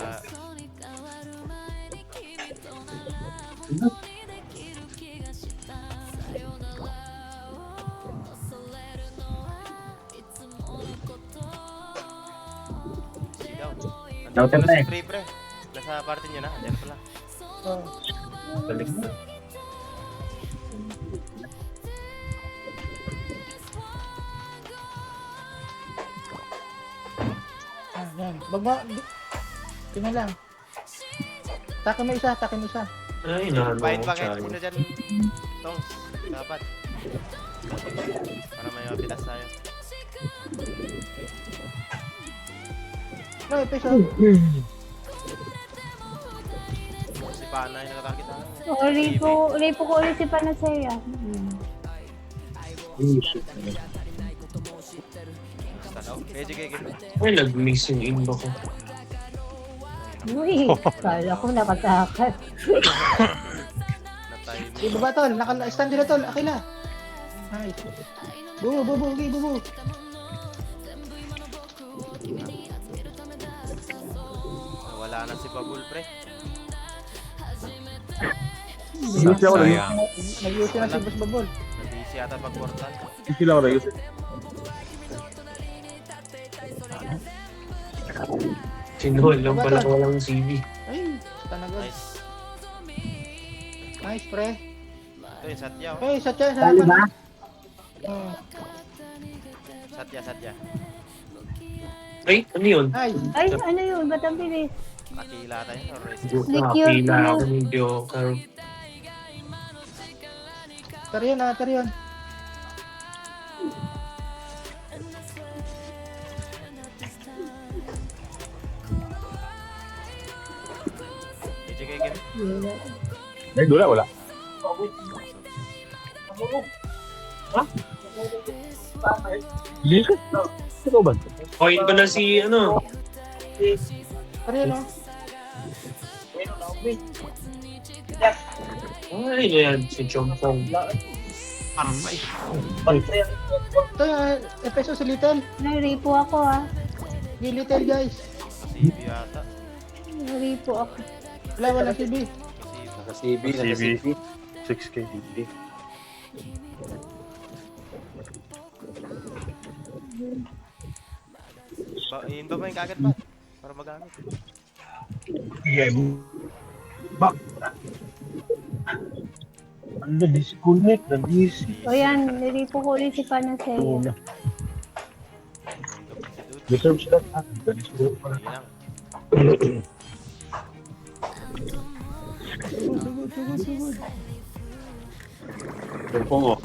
Sigaw. Daw, Nandito pala tempe. si Free, pre. Nasa party niyo na. Diyan pala. Balik na. Yan. Tingnan lang. Takin mo isa. Ay, naano Pahin ako pa kayo siya. muna dyan. Tongs. Dapat. Para may mapitas tayo. No, peso. Si Pana yung nakatarget na. Uli po ko ulit si Panacea. Tanaw. Medyo kayo. Ay, nag-miss yung inbo ko. Uy, kala ko nakatakas. Na-timing. Ibaba tol. Naka-stand dito tol. Akila. Nice. Bubu. Wala na si Babul, pre. Sayang. Nag-iusin na si Boss Babol. Nabisi yata pag-portal. Sila wala yun. Sinuhol lang pala walang CV. Ay, tanagod. Nice. Nice, pre. Ito yung Satya, oh. Hey, Satya. Dali ba? Satya. Ay, ano yun? Nice. Ay, ano yun? Ba't ang bilis? Nakila tayo, or rest. Secure Nakapila na. ako ng Joker. Tar yun. Medyo kayo game. Ay, wala. Likas na. Ikaw ba? Coin ko na si, ano? Tar yun, oh. Ay, yan, si Chompong. Ito yung peso si Little. Naripo ako ah. Yung Little, guys. CB yata. Naripo ako. Wala si B. CB. Naka-CB. 6K hindi. Yun ba yung kagat pa? Para magamit. Yeah. Bak. Ano, disconnect na DC. O yan, naripo ko ulit si Panacea. Una. Si Dude. Deserve sila. Deserve pala. Yun lang. Sugod. Chompong, oh.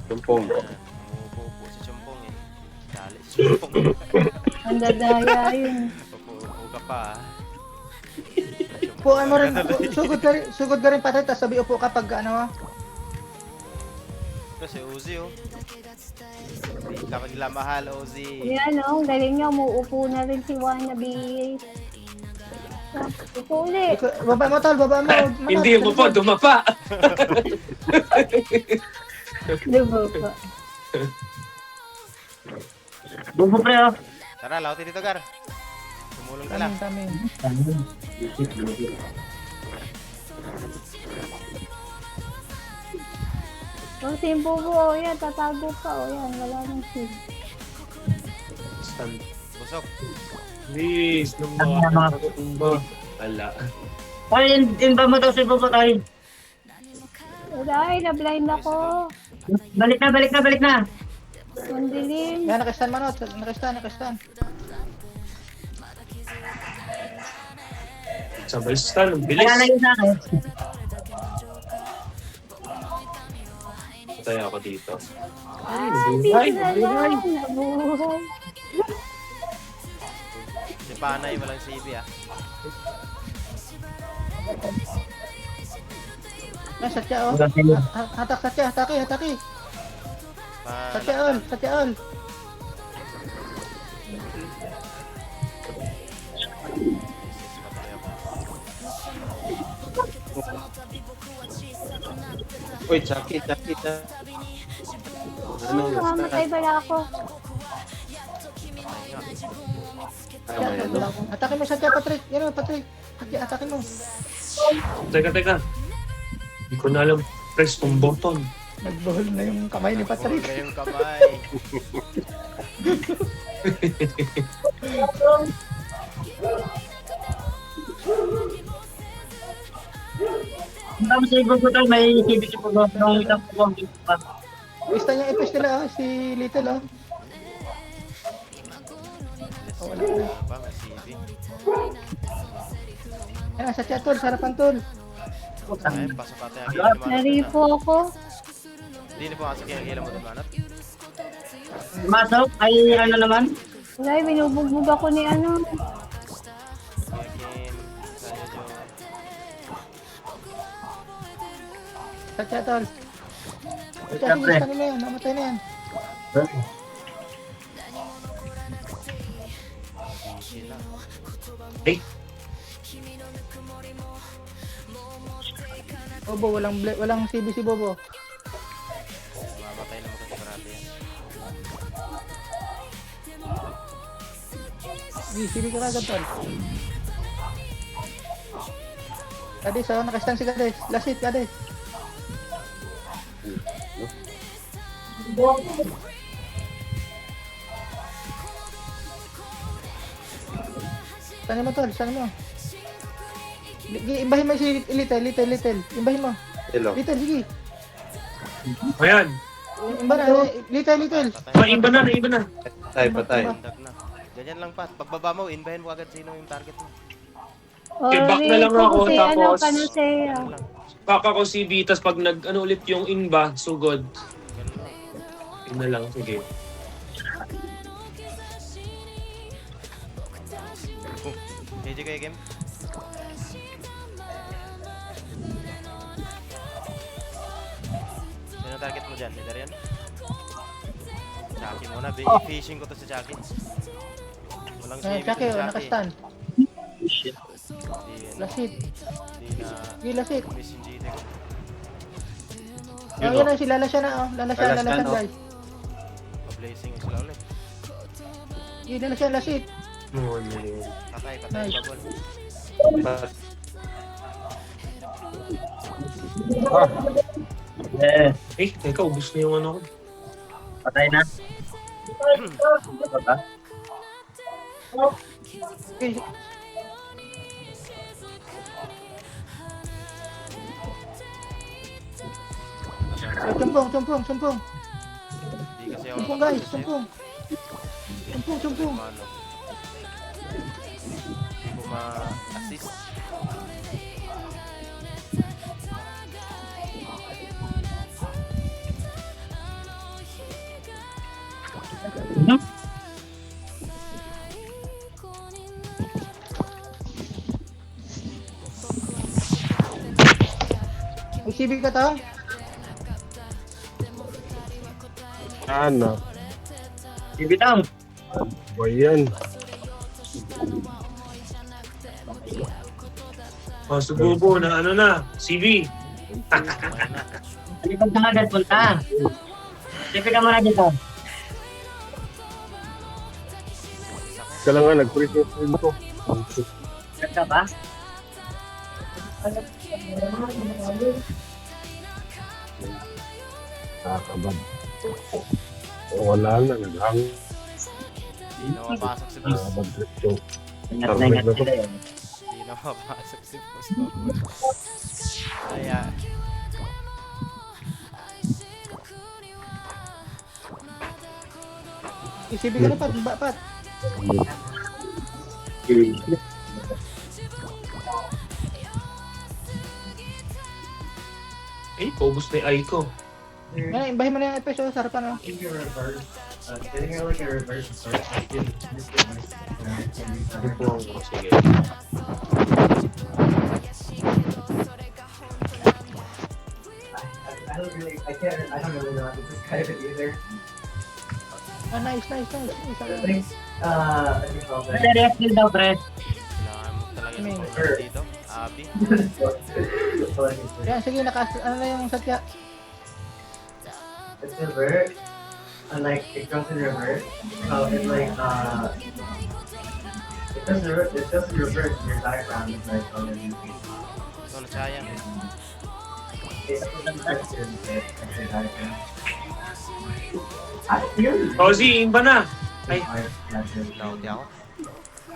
Chompong. Umuupo si Chompong, eh. Dali si Chompong. Ang dadaya yun. Upo ka pa, ah. Puan mo rin. Sugod ka rin patay. Tapos sabi upo kapag ano. Ito si Uzi, oh. Hindi ka maglamahal, Uzi. Yan o, ang galing niya. Umuupo na rin si Wannabe. Upo ulit. Baba mo tol. Baba mo. Hindi mo po, dumapa. Diba pa? Bubu, pre, oh. Tara, lautin dito, Gar. Tumulong ka lang. Kami. O, simpo po. O, yan, tatago pa. O, yan, wala nang sim. Stand. Busok. Please, nung Ang mga- makakatumba. Ala. Ay, in ba mo daw si Bobo tayo? Ay, na-blind ako. Balik na. Ang dilim. Yan, nakastan manot. Nakastan. Sabay stun, ang bilis. Kaya na yun sa akin. Patay ako dito. Ay, Ay, pizza ay, ay. lang. Nabuhay. Si Panay, walang CV ah. Yan, Satya oh. Hatak Satya, hataki. Satya all. Uy, Chucky. Ano, Mamatay pala ako. Hatakin mo Satya, Patrick. Yan o, Patrick. Satya, hatakin mo. Teka. Hindi ko na alam. Press kung button. Nagbuhol na yung kamay ni Patrick. Huwag na yung kamay. Ang tama si Bobo tayo, may sibig si Bobo. Nung isang Bobo. Gusto niya ipis nila oh, si Little oh. Oh, wala na. Ba, may CV. Yan, Satya tol, sarapan tol. Ay, pasok ate ang hila mo. Naripo ako. Hindi na po kasi kaya hila mo doon, manat. Masok, ay ano naman? Wala, binubugbog ako ni ano. Kaya Kim, kaya Jo. Satya tol. Satya, Siyempre. gusto nila yan, namatay na yan. Sila. Hey, Bobo, walang CB si Bobo. Mamatay na magkakarate yan. CB ka kagad tol. Kades oh, nakastan si Kades. Lasit, Kades. Saan mo tol? Saan mo? Imbahin mo si Little. Imbahin mo. Hello. Little, sige. ayan. Imba na, Little. Maiba na. Patay. Dag na. Ganyan lang pat. Pagbaba mo, inbahin mo agad sino yung target mo. Okay, back na lang ako, Kasi ano, tapos- panasaya. Ganun lang. Kaka ko si Vitas pag ulit yung inba, sugod. Ganun lang. Yun na lang, sige. JJ kayo game? Sino target mo dyan? Leader yan? Chucky muna. I-fishing ko to si Chucky. Walang Eh, CV Chucky, si oh, nakastan. Lasit. Hindi na Sige, lasit. miss yung GT ko. Oh, yan na, si Lalasyan na, oh. Lalasyan, oh. guys. Pa-blazing yung sila ulit. Sige, Lalasyan, lasit. Oh, ano yun. Patay, Nice. babol. Eh, Eh, teka, ubus na yung ano ko. patay na. Okay. Sumpong. Hindi kasi ako Sumpong guys, nakapag-save. sumpong. Ano? Hindi ko ma-assist. May CB ka to? Ano? Ibitang. Boy yan. Oh, sububo na ano na, CV. Hindi ka agad punta. Sige ka muna dito. Kailangan nag-freeze yung stream ko. Ganda ba? Nakakabad. O, wala na, naghang. Hindi na mapasok si boss. Ingat na ingat sila yun. Hindi na mapasok si boss. Kaya, Isipin ka na, Pat. Pat. Eh, paubos na yung Aiko. Yan, imbahin mo na yung episode. Sarapan, oh. Sige. Ah, nice. Serious din daw, pre. kailangan mo talaga ng Amen. pag dito. Abi. Yan, sige, ano na yung satya. It's reverse. And like it goes in reverse. So it's like it does reverse your diaphragm is like Ito na sayang. it's your diaphragm. I feel Ozzy, imba na. Ay, Nauti ako.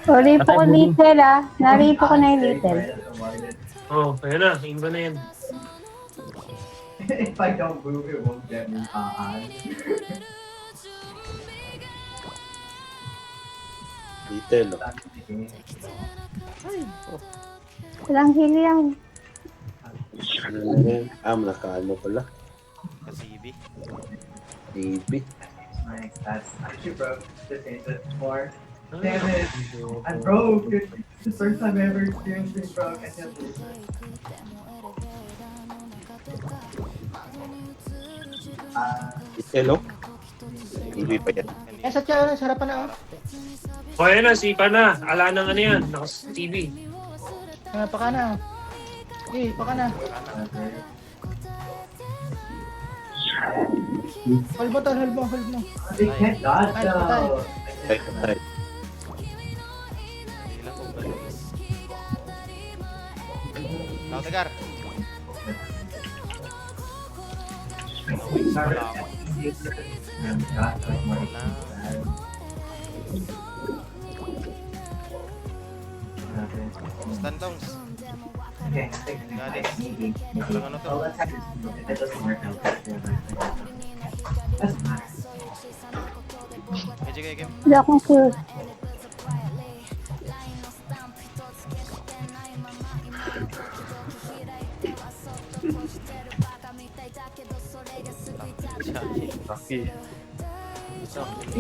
Ripo ko little ah. Naripo ko na yung little. oh, ayan na, imba na yan. if I don't move it won't get me Detail. Walang hili yan. Ano na yan? Nakaano pala. Kasibi. TV. like that's actually broke the Santa more. Damn it! I broke it. The first time I ever experienced being broke. I can't believe it. Hello? TV pa yan. Yan, satya, sarapan na, oh. O, ayan na, sipa na. Ala ng ano yan, naka-TV. Paka na, oh. Okay, paka na. Hold mo, tol, hold mo. They can't dodge Ay, though. Tay. Hindi lang kung galis. Nautigar. Wings pala ako. Wala. Stantongs. Okay, Galis. Walang ano to. so let's have this. If it doesn't work out, that's fine. Medyo kayo, Kim. Wala akong sure.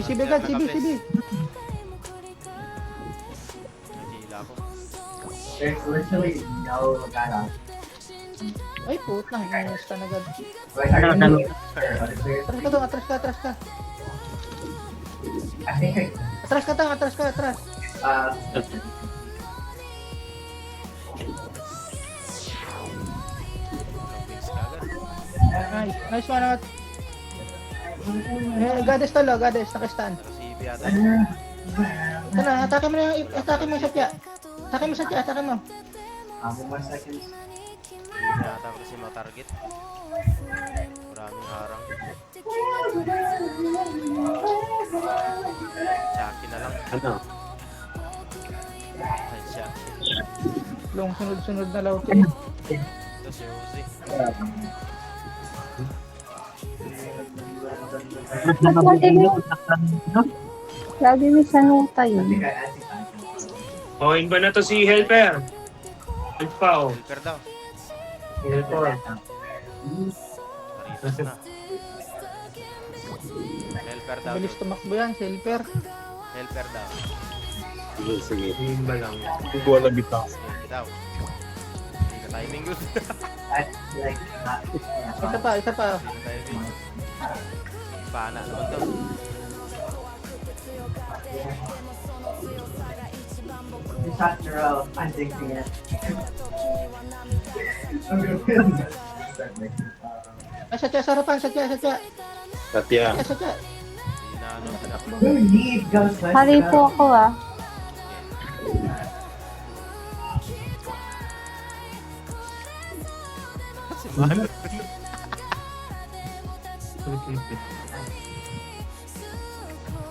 CB agad, CB. Nagila ako. There's literally no guy on. Ay, putang, stun agad. Like, are you Atras ka doon, atras ka. I think Atras ka, atras. Nice one out. Goddess tol, Goddess, nakistan. Kasibi ata. Ito na, atake mo yung satya. Atake mo. 1 seconds. Yata ko kasi matarget. Maraming harang. Chucky na lang. Ano? Ay, Chucky. Long sunod na law. Ito si Uzi. Lagi may sanuta I yun. think I anti-time. O, imba na to si Helper. Help pa, o. Helper daw. Helper. Paritas na. Helper daw. Bilis tumakbo yan, silver. Helper daw. Sige. Imba lang. Kukuha na bitaw. Sige daw. Hindi ka timing good. That's like not. Isa pa. Hindi na timing. Paana naman to. You shot in a row. I'm jinxing it. I'm gonna feel this. Ay, satya, sarapan, satya. Satya. Satya. Hindi na ano. Who needs ghost legends? Hari po ako ah. Si Mano.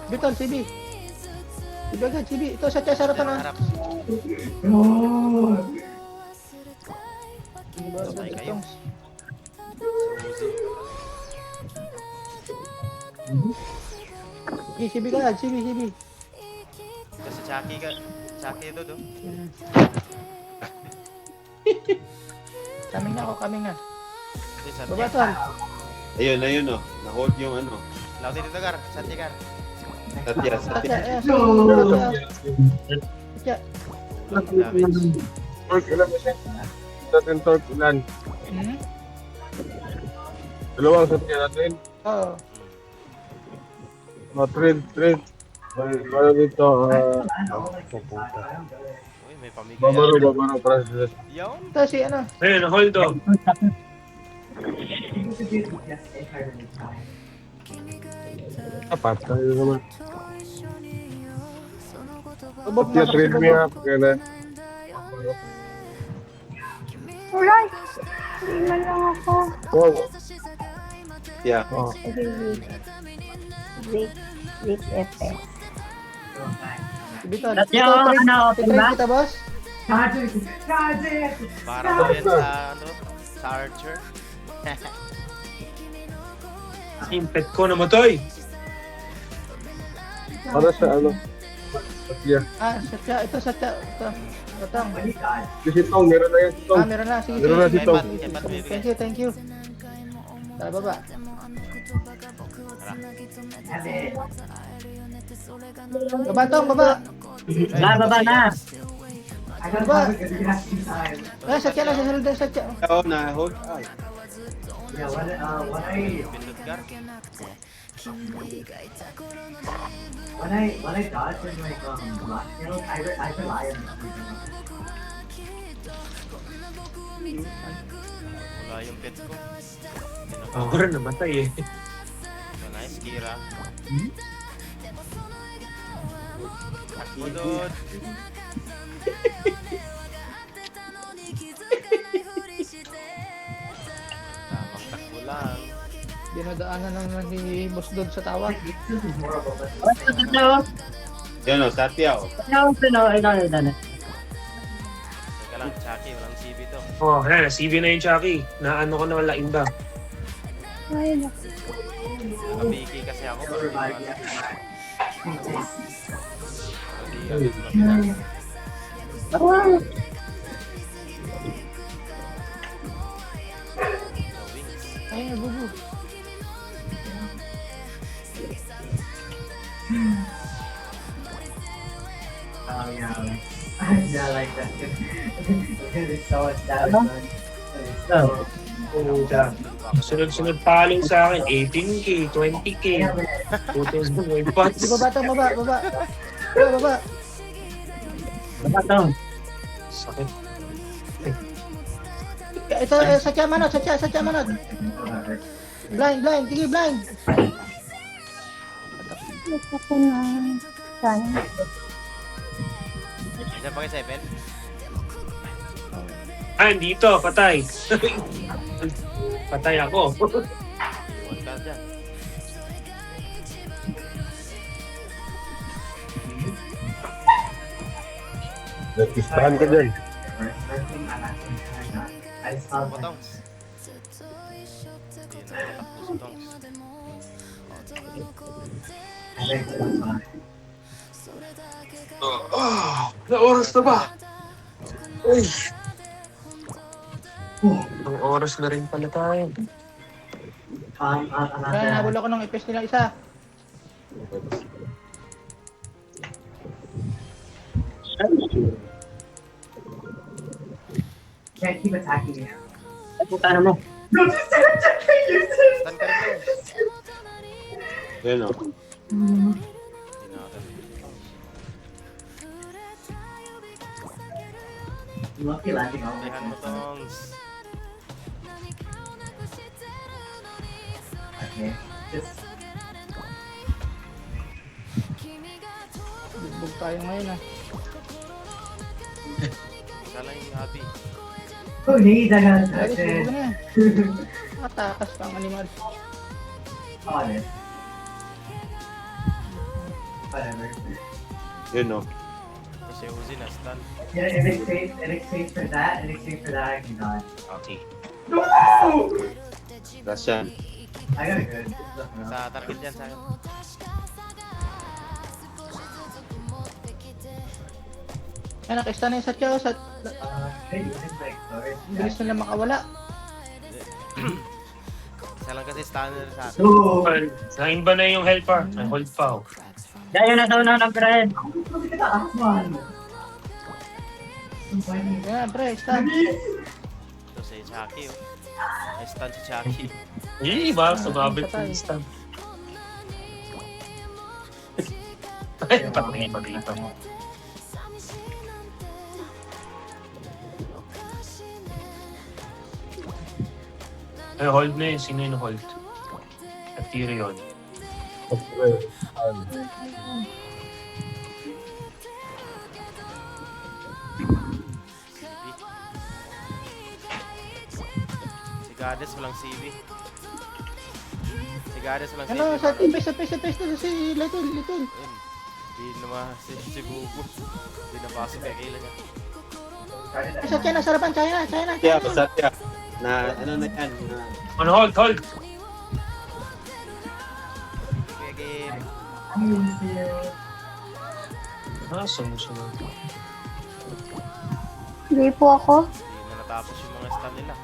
Bitol, CB. Chibi agad, Chibi. Ito, sa harapan na. Harap. Oh! Sabay kayo. Sige, Chibi ka, Chibi. Kasi Chucky ka. Chucky doon, oh. Kaming na ako, kaming na. Hindi, Santi. Baba, tol. Ayun oh. Na-hold yung ano. Laut dito, Gar. Santi, Gar. Satya. Satya, Satya. Damage. Torque ilan mo siya? Natin torque ilan? Hmm? Dalawang satya natin. Oo. Trade. Ano dito? Uy, may pamigay. Babaro, process. Yawn. Ito, si ano. Ayun, hold on. Apat. Tayo naman. Bob Satya, na trade me up. Kaya Alright. Hindi man lang ako. wow. Yeah. Oh. Wait, FS. Chibi, tol. Satya, Ito, trade- ano, open trade ba? kita, boss. Magic! Para mo yan sa, ano, sa Archer. Impet ko namatay. Para sa ano? Satya. Satya. Ito, Satya. Ito. Batang. Kasi tong, meron na yan si Tong. Meron na. Sige, Meron na si Kay Tong. Pat, kay Pat bibigay. Thank you. Tara, baba. Baba, Tong, baba. Baba na. I got Ba? a good time. Satya na, sasunod na, Satya. Oo, na-hold. Ay. Yeah, when Pindot, Gar. I dodge in like black skills, I rely on Wala yung pet ko. Ako rin namatay eh. Nice, Kira. Takbo doon. Tamang takbo lang. Dinadaanan naman ni Boss Dod sa tawa. this is more of a Yan o, Satya o. Teka lang, Chucky. Walang CB to. Oh, ayan, CV na yung Chucky. Naano ko na wala imba. Ayun. Nakabiki kasi ako. revive. Ayun, bubu. Oh yeah, yeah, like that. It's so satisfying. Puta. Sunod-sunod paling sa akin. 18K, 20K. Puto sa may Di bots. baba, Tong, baba. Baba. Baba, Tong. Sakit. Ito, Satya manod. Blind. Sige, blind. Gusto ko na. Sana. Diyan pa kay Seven? Ah, dito. Patay. Patay ako. Iwan ka dyan. Nagpistahan ka dyan. I saw Potongs. Hindi na natakbo si Tongs. Na oras na ba? Uy. Ang oras na rin pala tayo. Kaya nabul ako ng ipes nila isa. Can't keep attacking me. Puta mo. No, just can't use it. Saan ka rin Tongs? Yan o. Hindi na ako. Lucky landing on Tahan mo Tongs. Okay, just Bugbog tayo ngayon Isa lang yung Abby. who needs I gotta Guys, touch it. bugbog na yan. Matakas pang animal. Honest. Whatever. Yun, no? Kasi Uzi na stun. Yeah, in exchange for that, I can dodge. Okay. No! Last yan. I got a good. Sa target yan sa akin. Ay, naka-stun na yung Satya. Maybe it's like, sorry. Bilis nila makawala. Isa lang kasi stunner sa akin. No! Nain ba na yung helper? May hold pa. Dahil na daw na ng Brian. Look at that one! Yan, pre, stun. Ito si Chucky, oh. Ay, stun si Chucky. Eh, ba? Sumabit patay. yung stand. Ay, patay pa dito. Ay, hold na yun. Sino yung hold? At Tyrion. Si Goddess walang CV. Si Goddess walang CV. Ano, sa pesa na si Little. Yun. Di naman si Bubu. Di napasok kay Kayla niya. Satya na, sarapan, China. Yeah, basta yeah. Na, ano na yan? Na, Ano, hold! Kaya game. Ah, sumusunod. Hindi po ako. Di na natapos yung mga stun nila.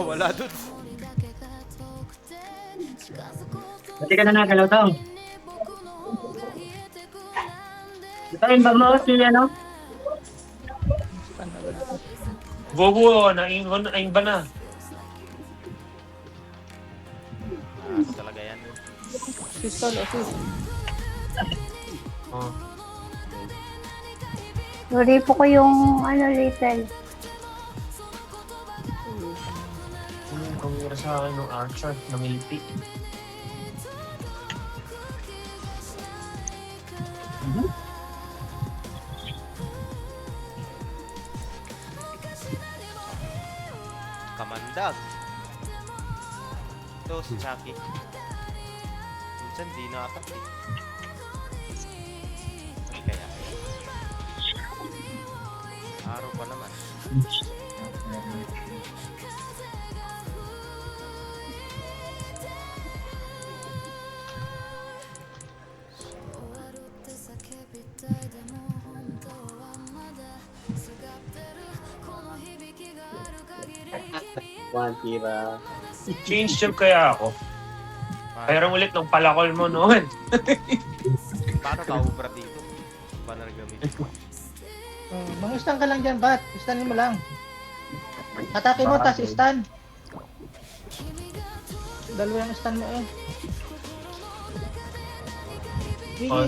Wala dun. Pati ka na nagalaw daw. Ito yung bamos niya, no? Bobo, nain ba na? Talaga yan. Pistol, assist. Oh. Sorry po ko yung Little. Ano yung kamera sa akin ng Archer na milpi? Kamandag. Ito si Chucky. Minsan di na-attack eh. Ay, kaya. Araw pa naman. one tira. Change job kaya ako. Kaya ulit ng palakol mo noon. Paano ka ubra dito? Paano nagamitin mo? Mang-stun ka lang dyan, Bat. Stunin mo lang. Atake mo, tas stun. Dalawa yung stun mo eh.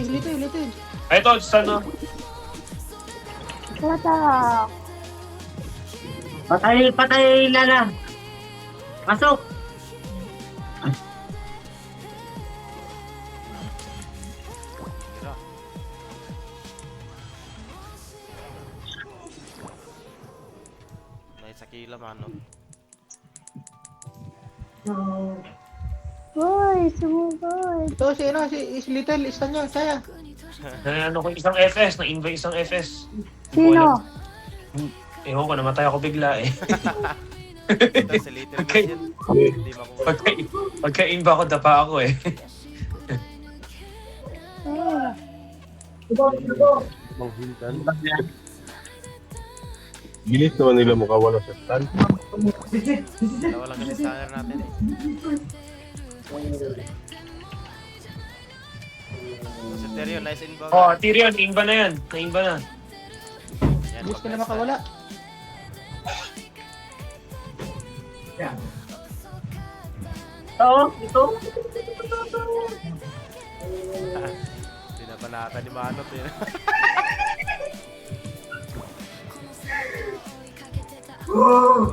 Little. Ay, ito, sana. What the? Patay Lala. Pasok. Tira. May sakila mano. Uy, sumugod. Ito, si Little, stun nyo, Chaya. Ano ko isang FS, na-invite isang FS. Sino? Ewan ko, namatay ako bigla eh. Ito si Little Miss yan. Hindi makuha. Pagka-inba ako, dapa ako eh. Bilis naman nila makawala sa stand. Dalawa lang kasi stunner natin eh. Si Tyrion, nice inbound. Oh, Tyrion, inba na yan. Na-inba na. Yan, Bilis ka na makawala. Ito. Pinabanata ni Manot yun.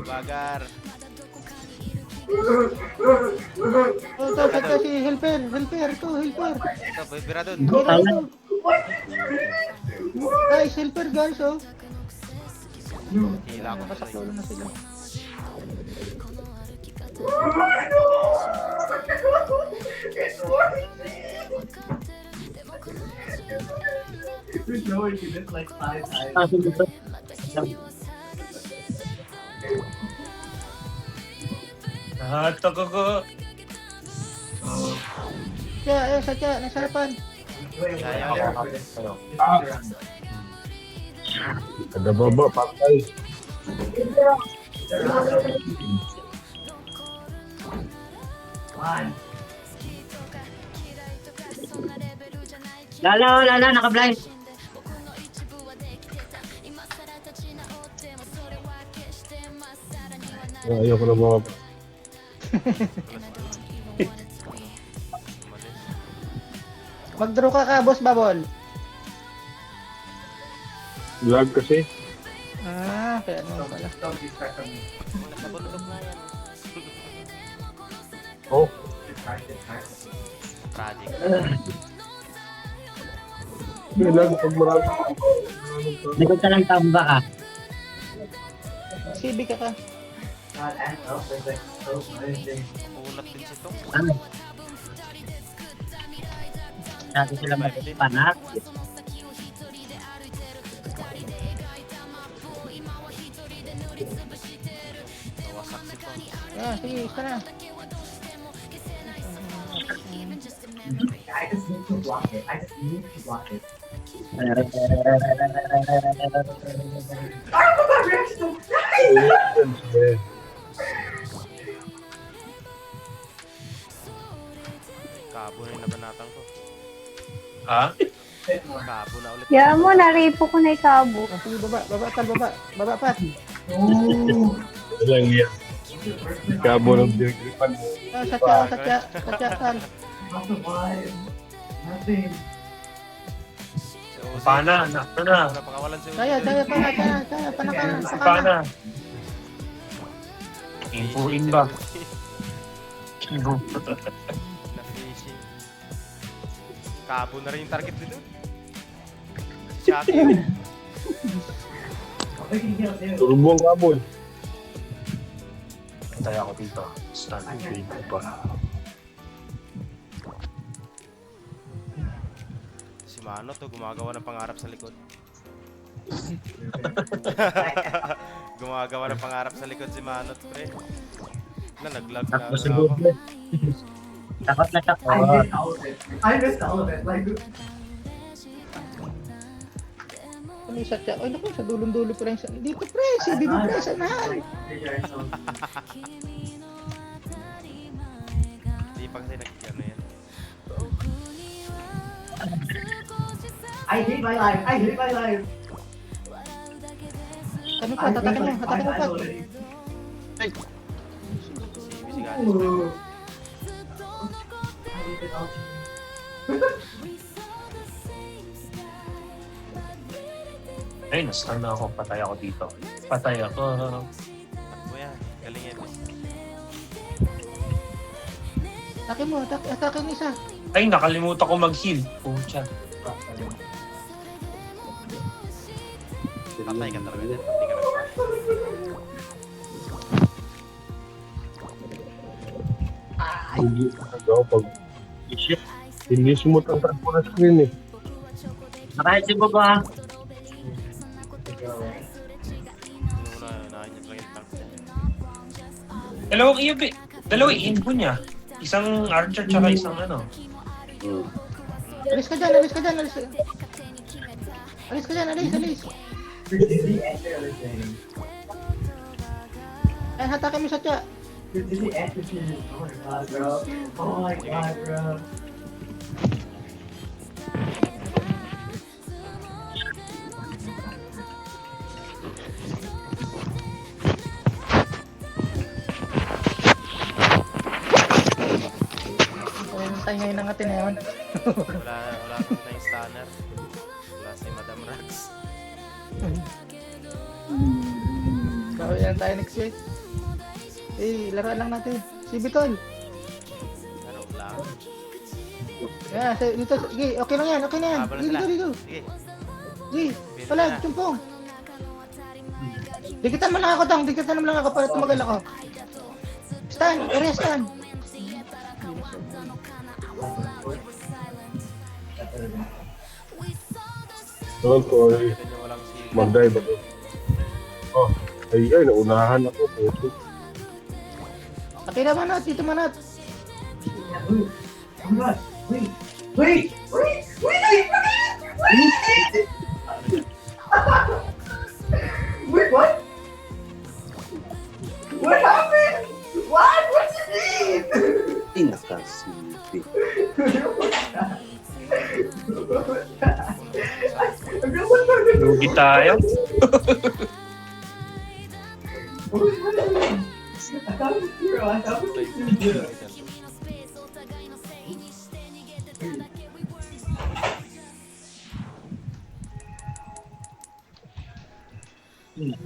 Bagar. Ito, si Helper. Helper. Ito, bira doon. Guys, Helper guys, oh. Hila ko sa Nakasaklo na sila. There's no way you did like 5 times. Tago. Kaya, sa kaya, nasa harapan. Wait, Sayang. Kada baba, patay. One. Lala, naka-blind. Ayoko na mga Mag-draw ka, boss Babol. vlog kasi. Ah, kaya ano pala. Don't distract from me. Nabulog na yan. Oh, Distract. Tragic. vlog pag marami. Likod ka lang tamba ka. CB ka ka. God, and up is like so amazing. Ulat din si Tong. Ano? Dati sila mag-panak. Nawasak si Tong. Ah, sige, isa na. I just need to block it. I just need to block it. Oh my god, reaction! Kabo na yung nabanatan ko. Ha? Kabo na ulit. Kaya mo, naripo ko na ikabo. Ah, sige, baba, baba, tal, baba. Baba, pat. Oh! Walang yan. Kabo ng pinagripan. Ah, satya, tal. How to survive? Nothing. Si Ozzy. Pana, nakto na. Napakawalan si Ozzy. Kaya, panaka. Pana. Infuin ba? Na-fishing. Kabo na rin yung target dito. Si Chucky. We can heal too. Turbong kabol. Patay ako dito. Stand dito pa. Si Mano to, gumagawa ng pangarap sa likod. Gumagawa ng pangarap sa likod si Manot, pre. Naglag na Takbo ako. siguro. Takot na takot. I missed all of it. I missed all of it. Like, Ano yung satya? Ay, naku, sa dulong-dulo pa lang. Dito, pre. CB mo, pre. Sanahan. Hindi pa kasi nag-ano yan. I hate my life. I hate my life. Ano pa? Tatakin mo, pa. Si Galis. Ooh. I hate it all. Ay, na-stun na ako. Patay ako dito. Patay ako. Takbo yan. Galing yan. Atakin mo, atakin isa. Ay, nakalimutan ko mag-heal. Pucha. Patay ka talaga dyan. Hindi ka nag-pass. Pag hindi sumutang po na screen eh. Nakahit si Baba. Una, nakanyat lang yung tank niya. Dalawang EB. Dalawang inbo niya. Isang archer tsaka isang ano. Alis ka dyan. Alis. Did he enter the thing? Ay, hatakin mo satya. Did he enter the thing? Oh my god, bro. Oh my god, bro. Ayun, tayo ngayon ng atin na yun. Wala naman tayong stunner. Wala si Madam Rax. Bawi lang tayo next week. Eh, laruan lang natin. Si Bitol. Laro lang. Yeah, dito. Sige, okay lang yan. Habol na sila. Dito. Sige. Sige, Pwede pala, na. chumpong. Dikitan mo lang ako, Tang. Dikitan mo lang ako para tumagal ako. Stan, area stan. Doon ko ay Ito nyo walang sila. mag-dive ako. Oh, ay, naunahan ako. Puto. Okay na manat, dito manat. Yeah, move. Oh my god. Wait. Wait. Wait. Wait. Wait. Wait, what? What happened? What? What you mean? Pinakasipi. Lugi tayo. I thought it was zero. I thought it was zero.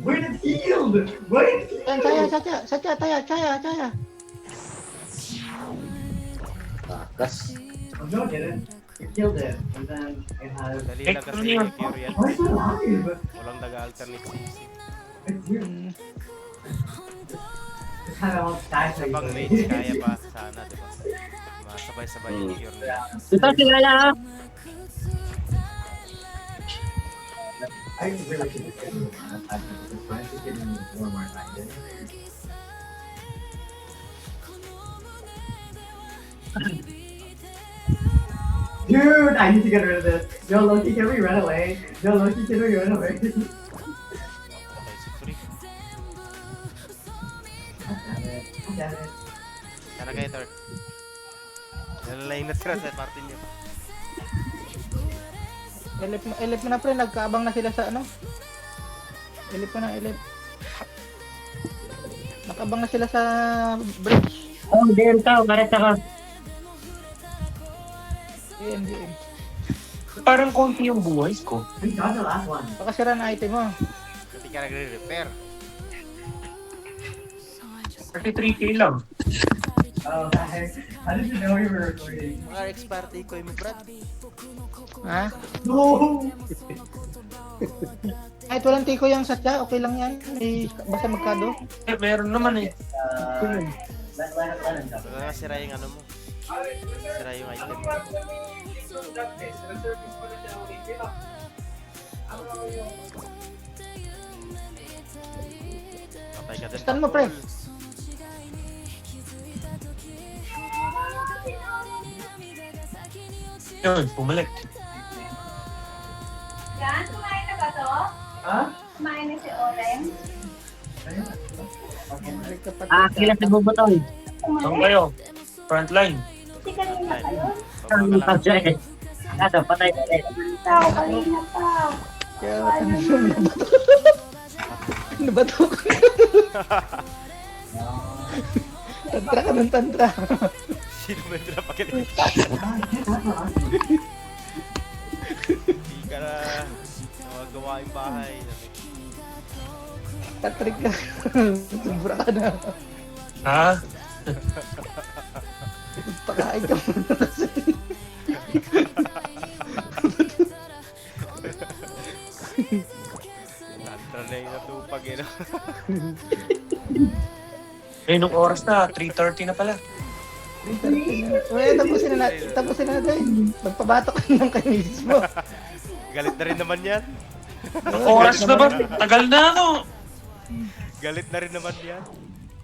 Wait, it healed! Wait! Yan, Satya, Chaya. Takas. Oh, no, it didn't. It killed it. And then it has... Dali lang kasi yung Fury yan. Why is it alive? Walang nag-alternate CC. It's weird. It kind of almost died Sa like bang mage, kaya pa sana, di ba? Masabay-sabay yung Fury na. Ito, sigala ha. I really should have given him that time. I should give him one more time. Dude, I need to get rid of this. Yo, Loki, can we run away? Yo, Loki, can we run away? Okay, si Fury. Damn it. Damn it. Sana kayo, Thor. Nalalayin na sila sa Martin yun. Elip mo na pre, nagkaabang na sila sa ano. Elip mo na, elip. Nakabang na sila sa bridge. Oh, DM ka. Kareta ka. DM. Parang konti yung buhay ko. We got the last one. Baka sira na item mo. Kasi ka nagre-repair. 33k lang. Oh, how did you know we were recording? Mga expire ko mo, Brad. Ha? No! Kahit walang tiko yung Satya, okay lang yan. Basta magkado. Meron naman eh. Let him go. Wala nga sira yung ano mo. Sira yung item. Patay ka din. Stun mo, pre. Yun, bumalik. Yan, kumain na ba to? Huh? Kumain na si Oren? Kailan si Bubutol? Saan kayo? Frontline. Kasi kanina pa yun. Ang pag-check. Ano, patay ka rin. Tao, kanina pa. Kaya nabato ko. Tantra ka ng tantra. Sino may pinapakilig? Hindi ka na magawa yung bahay. Tatrik ka. Sobra ka na. Ha? Pakain ka muna kasi. Tantra na yung natupag eh. No? Eh, nung oras na, 3:30 na pala. Uy, tapusin na natin. Magpabatok ka ng kayo mismo. Galit na rin naman yan. Nung oras na ba? Tagal na ano? Galit na rin naman yan.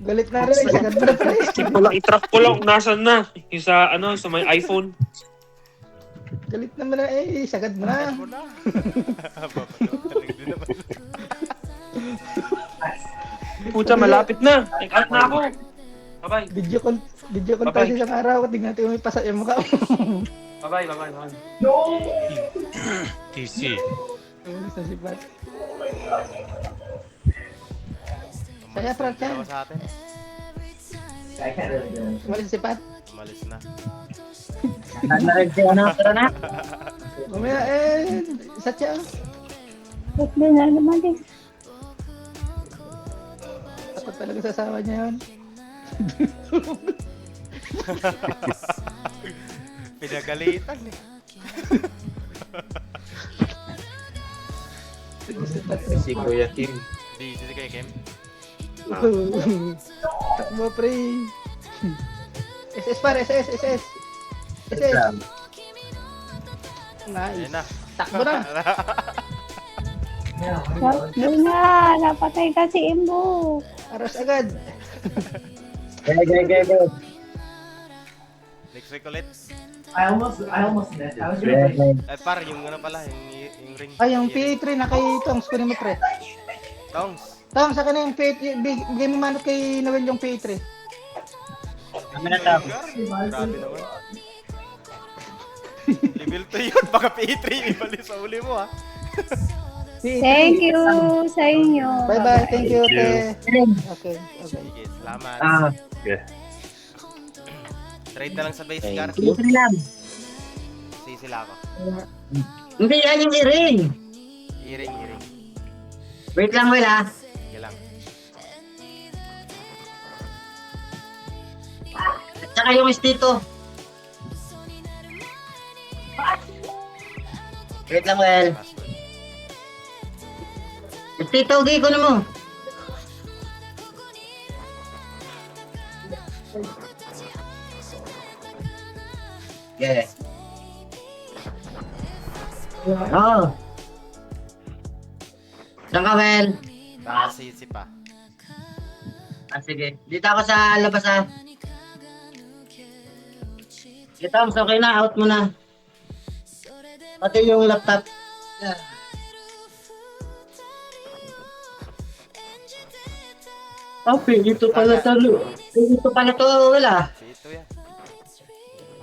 Galit na rin. Sagad mo na pre. I-track ko lang kung nasan na. Yung sa, sa may iPhone. Galit naman na eh. Sagad mo na. Mo na. Babalik din naman. Puta, malapit na. Take-out na ako. Bye-bye. Video call tayo isang araw. Tingnan natin yung pasa yung mukha mo. Bye-bye. No! TC. Umalis na si Pat. Kaya Frank yan. Dalawa sa atin. I can't really do it. Umalis na si Pat. Umalis na. Saan na rin siya na? Tara na. Mamaya Satya. Bakit na naman din? Takot talaga sa asawa niya yun. Pinagalitan eh. Si Kuya Kim. Di kayo, Kim. Takbo pre. SS par, SS. SS. Islam. Ayan Nice. na. Takbo na. Doon nga, napatay ka si Imbo. Aras agad. Go. Next week ulit. I almost missed. I was really Par, yung ano pala, yung ring. Ay, yung PA3 na kay Tongs, kunin mo pre. Tongs. Tongs, sa kanya yung PA3, bigay mo manot kay Noel yung PA3. Kami na tao. Grabe naman. Level 2 yun, baka P3 ibalik sa uli mo ha. Thank you sa inyo. Bye-bye, thank you, te. Okay. Sige, salamat. Okay. Trade na lang sa base car. Libre lang. Sisila ako. Hindi yan yung i-ring. Iring. Wait lang, Will, ha? Sige lang. At saka yung estito. Wait lang, Will. Password. Estito, okay, kunin mo. Yeah. Oh. Saan ka, Will? Nakasisi pa. Sige. Dito ako sa labas, ha? Sige, Toms, okay na. Out mo na. Pati yung laptop. Yeah. Ito pala talo. Ito pala to, wala. Ito yan.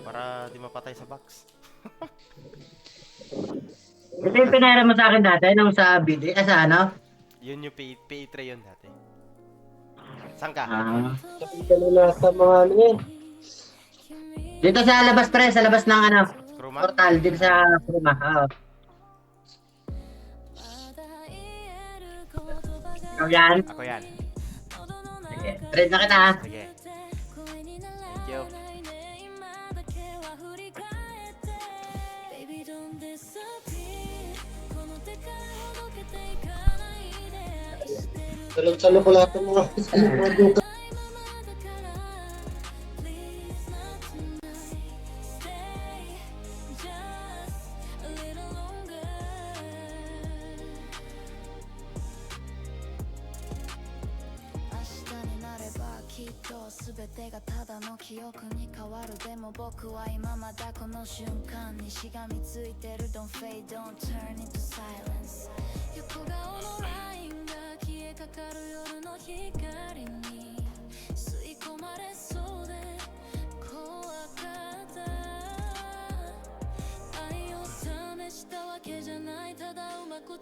Para di mapatay sa box. Ito yung pinahira mo sa akin dati, nung sa BD, sa ano? Yun yung P3 yun dati. Saan ka? Ito nila sa mga ano yan. Dito sa labas, pre, sa labas ng ano, Screwma? portal, dito sa Prima. Ikaw yan. Ako yan. Sige, trade na kita, ha? Sige. Thank you. Salo ko lahat ng mga salo.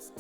It's